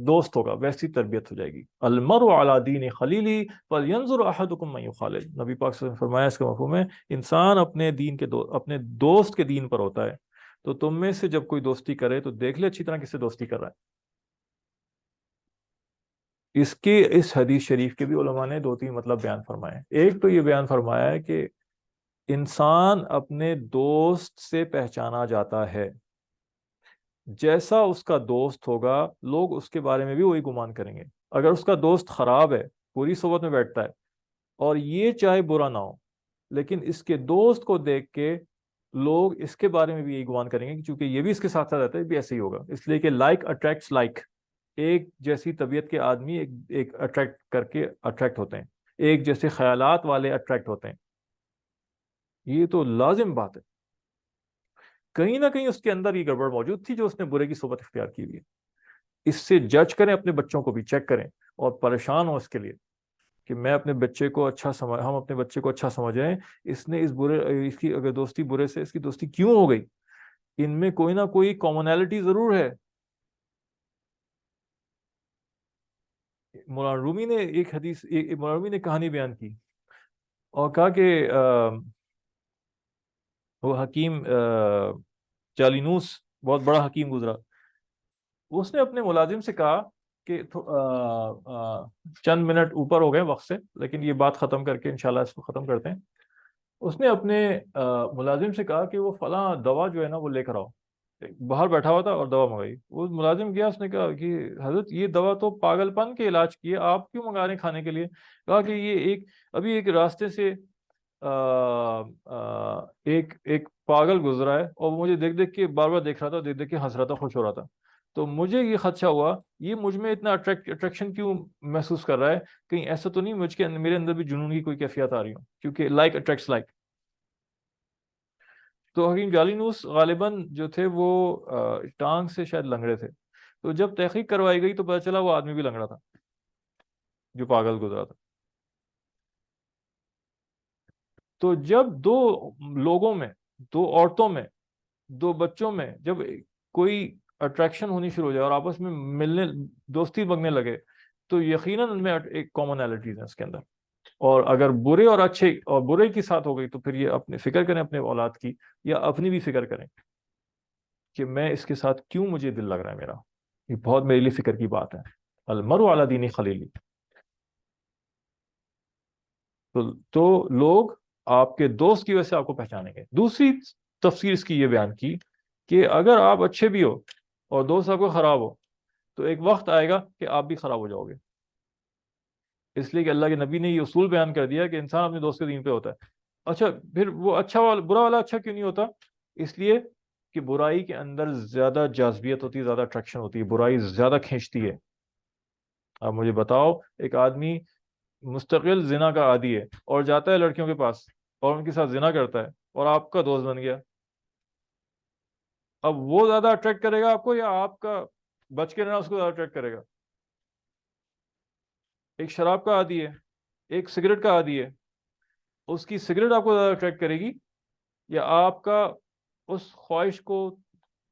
دوست ہوگا ویسی تربیت ہو جائے گی. المرء علی دین خلیلی فلینظر احدکم من یخالل. نبی پاک صلی اللہ علیہ وسلم نے فرمایا اس کا مفہوم ہے انسان اپنے دین کے اپنے دوست کے دین پر ہوتا ہے. تو تم میں سے جب کوئی دوستی کرے تو دیکھ لے اچھی طرح کس سے دوستی کر رہا ہے. اس حدیث شریف کے بھی علماء نے دو تین مطلب بیان فرمائے. ایک تو یہ بیان فرمایا ہے کہ انسان اپنے دوست سے پہچانا جاتا ہے. جیسا اس کا دوست ہوگا لوگ اس کے بارے میں بھی وہی گمان کریں گے. اگر اس کا دوست خراب ہے، پوری صحبت میں بیٹھتا ہے، اور یہ چاہے برا نہ ہو، لیکن اس کے دوست کو دیکھ کے لوگ اس کے بارے میں بھی یہی گمان کریں گے کہ چونکہ یہ بھی اس کے ساتھ ساتھ رہتا ہے، بھی ایسے ہی ہوگا. اس لیے کہ لائک اٹریکٹس لائک. ایک جیسی طبیعت کے آدمی ایک اٹریکٹ کر کے اٹریکٹ ہوتے ہیں، ایک جیسے خیالات والے اٹریکٹ ہوتے ہیں. یہ تو لازم بات ہے. کہیں نہ کہیں اس کے اندر یہ گڑبڑ موجود تھی جو اس نے برے کی صحبت اختیار کی ہوئی ہے. اس سے جج کریں، اپنے بچوں کو بھی چیک کریں اور پریشان ہو اس کے لیے کہ میں اپنے بچے کو اچھا ہم اپنے بچے کو اچھا سمجھیں. اس نے اس کی اگر دوستی برے سے، اس کی دوستی کیوں ہو گئی؟ ان میں کوئی نہ کوئی کامنالٹی ضرور ہے. مولانا رومی نے مولانا رومی نے کہانی بیان کی اور کہا کہ وہ حکیم جالینوس بہت بڑا حکیم گزرا. اس نے اپنے ملازم سے کہا کہ چند منٹ اوپر ہو گئے وقت سے، لیکن یہ بات ختم کر کے انشاءاللہ اس کو ختم کرتے ہیں. اس نے اپنے ملازم سے کہا کہ وہ فلاں دوا جو ہے نا وہ لے کر آؤ. باہر بیٹھا ہوا تھا اور دوا منگائی. وہ ملازم گیا، اس نے کہا کہ حضرت یہ دوا تو پاگل پن کے علاج کی ہے، آپ کیوں منگا رہے ہیں کھانے کے لیے؟ کہا کہ یہ ابھی ایک راستے سے ایک پاگل گزرا ہے اور وہ مجھے دیکھ دیکھ کے بار بار دیکھ رہا تھا، دیکھ دیکھ کے ہنس رہا تھا، خوش ہو رہا تھا. تو مجھے یہ خدشہ ہوا یہ مجھ میں اتنا اٹریکشن کیوں محسوس کر رہا ہے، کہیں ایسا تو نہیں میرے اندر بھی جنون کی کوئی کیفیت آ رہی ہوں، کیونکہ لائک اٹریکٹس لائک. تو حکیم جالینوس غالباً جو تھے وہ ٹانگ سے شاید لنگڑے تھے. تو جب تحقیق کروائی گئی تو پتہ چلا وہ آدمی بھی لنگڑا تھا جو پاگل گزرا تھا. تو جب دو لوگوں میں، دو عورتوں میں، دو بچوں میں جب کوئی اٹریکشن ہونی شروع ہو جائے اور آپس میں ملنے، دوستی بننے لگے، تو یقیناً ان میں ایک کامنالٹیز ہیں اس کے اندر. اور اگر برے اور اچھے اور برے کی ساتھ ہو گئی تو پھر یہ اپنے فکر کریں اپنے اولاد کی، یا اپنی بھی فکر کریں کہ میں اس کے ساتھ کیوں مجھے دل لگ رہا ہے میرا. یہ بہت میرے لیے فکر کی بات ہے. المرء علی دین خلیلی. تو لوگ آپ کے دوست کی وجہ سے آپ کو پہچانیں گے. دوسری تفسیر اس کی یہ بیان کی کہ اگر آپ اچھے بھی ہو اور دوست آپ کو خراب ہو تو ایک وقت آئے گا کہ آپ بھی خراب ہو جاؤ گے. اس لیے کہ اللہ کے نبی نے یہ اصول بیان کر دیا کہ انسان اپنے دوست کے دین پہ ہوتا ہے. اچھا پھر وہ اچھا والا برا والا اچھا کیوں نہیں ہوتا؟ اس لیے کہ برائی کے اندر زیادہ جاذبیت ہوتی ہے، زیادہ اٹریکشن ہوتی ہے، برائی زیادہ کھینچتی ہے. اب مجھے بتاؤ، ایک آدمی مستقل زنا کا عادی ہے اور جاتا ہے لڑکیوں کے پاس اور ان کے ساتھ زنا کرتا ہے اور آپ کا دوست بن گیا، اب وہ زیادہ اٹریکٹ کرے گا آپ کو یا آپ کا بچ کے رہنا اس کو زیادہ اٹریکٹ کرے گا؟ ایک شراب کا عادی ہے، ایک سگریٹ کا عادی ہے، اس کی سگریٹ آپ کو زیادہ اٹریکٹ کرے گی یا آپ کا اس خواہش کو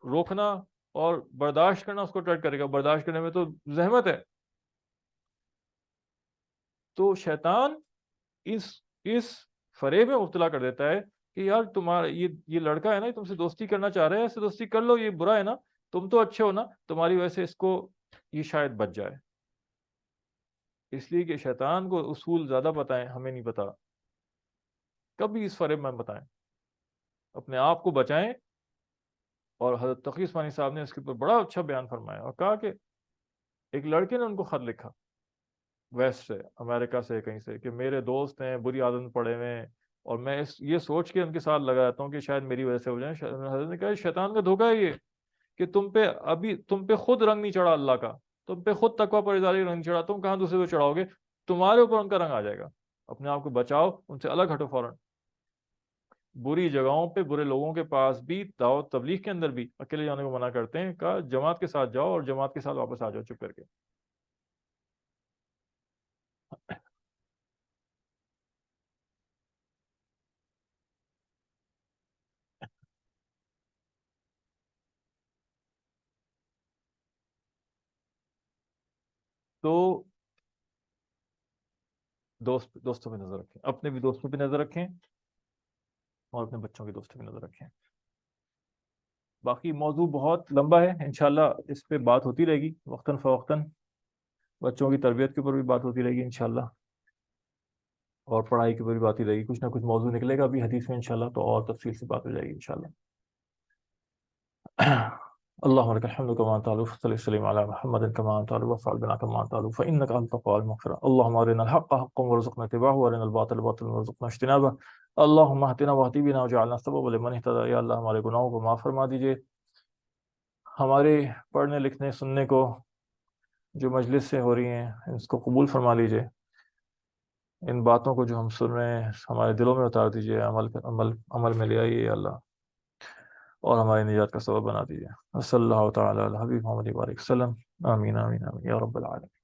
روکنا اور برداشت کرنا اس کو اٹریکٹ کرے گا؟ برداشت کرنے میں تو زحمت ہے. تو شیطان اس فریب میں مبتلا کر دیتا ہے کہ یار تمہارا یہ لڑکا ہے نا، یہ تم سے دوستی کرنا چاہ رہے ہیں، ایسے دوستی کر لو، یہ برا ہے نا، تم تو اچھے ہو نا، تمہاری وجہ سے اس کو یہ شاید بچ جائے. اس لیے کہ شیطان کو اصول زیادہ پتہ ہیں، ہمیں نہیں پتا. کبھی اس فریب میں بتائیں، اپنے آپ کو بچائیں. اور حضرت تقی عثمانی صاحب نے اس کے اوپر بڑا اچھا بیان فرمایا اور کہا کہ ایک لڑکے نے ان کو خط لکھا ویسٹ سے، امریکہ سے، کہیں سے، کہ میرے دوست ہیں بری عادت میں پڑے ہوئے ہیں اور میں یہ سوچ کے ان کے ساتھ لگا رہتا ہوں کہ شاید میری وجہ سے ہو جائیں. حضرت نے کہا شیطان کا دھوکہ ہے یہ، کہ تم پہ خود رنگ نہیں چڑھا اللہ کا، تم پہ خود تقویٰ پرہیزگاری رنگ نہیں چڑھا، تم کہاں دوسرے پہ چڑھاؤ گے؟ تمہارے اوپر ان کا رنگ آ جائے گا. اپنے آپ کو بچاؤ، ان سے الگ ہٹو فوراً. بری جگہوں پہ برے لوگوں کے پاس بھی، دعوت تبلیغ کے اندر بھی اکیلے جانے کو منع کرتے ہیں. کہا جماعت کے ساتھ جاؤ اور جماعت کے ساتھ واپس آ جاؤ چپ کر کے. تو دوستوں پہ نظر رکھیں، اپنے بھی دوستوں پہ نظر رکھیں اور اپنے بچوں کے دوستوں پہ نظر رکھیں. باقی موضوع بہت لمبا ہے، انشاءاللہ اس پہ بات ہوتی رہے گی وقتاً فوقتاً. بچوں کی تربیت کے اوپر بھی بات ہوتی رہے گی انشاءاللہ، اور پڑھائی کے اوپر بھی بات ہی رہے گی. کچھ نہ کچھ موضوع نکلے گا ابھی حدیث میں انشاءاللہ، تو اور تفصیل سے بات ہو جائے گی انشاءاللہ. اللهم لك الحمد كما أنت أهل، صل وسلم على محمد كما أنت أهل، وافعل بنا كما أنت أهل، فإنك أنت القوي المغفر. اللهم أرنا الحق حقا وارزقنا اتباعه، وأرنا الباطل باطلا وارزقنا اجتنابه. اللهم اهدنا واهد بنا واجعلنا سببا لمن اهتدى. یا اللہ ہمارے گناہوں کو معاف فرما دیجیے، ہمارے پڑھنے لکھنے سننے کو جو مجلس سے ہو رہی ہیں اس کو قبول فرما لیجیے. ان باتوں کو جو ہم سن رہے ہیں ہمارے دلوں میں اتار دیجیے، عمل میں لے آئیے یا اللہ، اور ہماری نجات کا سبب بنا دیجیے. صلی اللہ تعالیٰ علی حبیب محمد وسلم. آمین آمین آمین یا رب العالمین.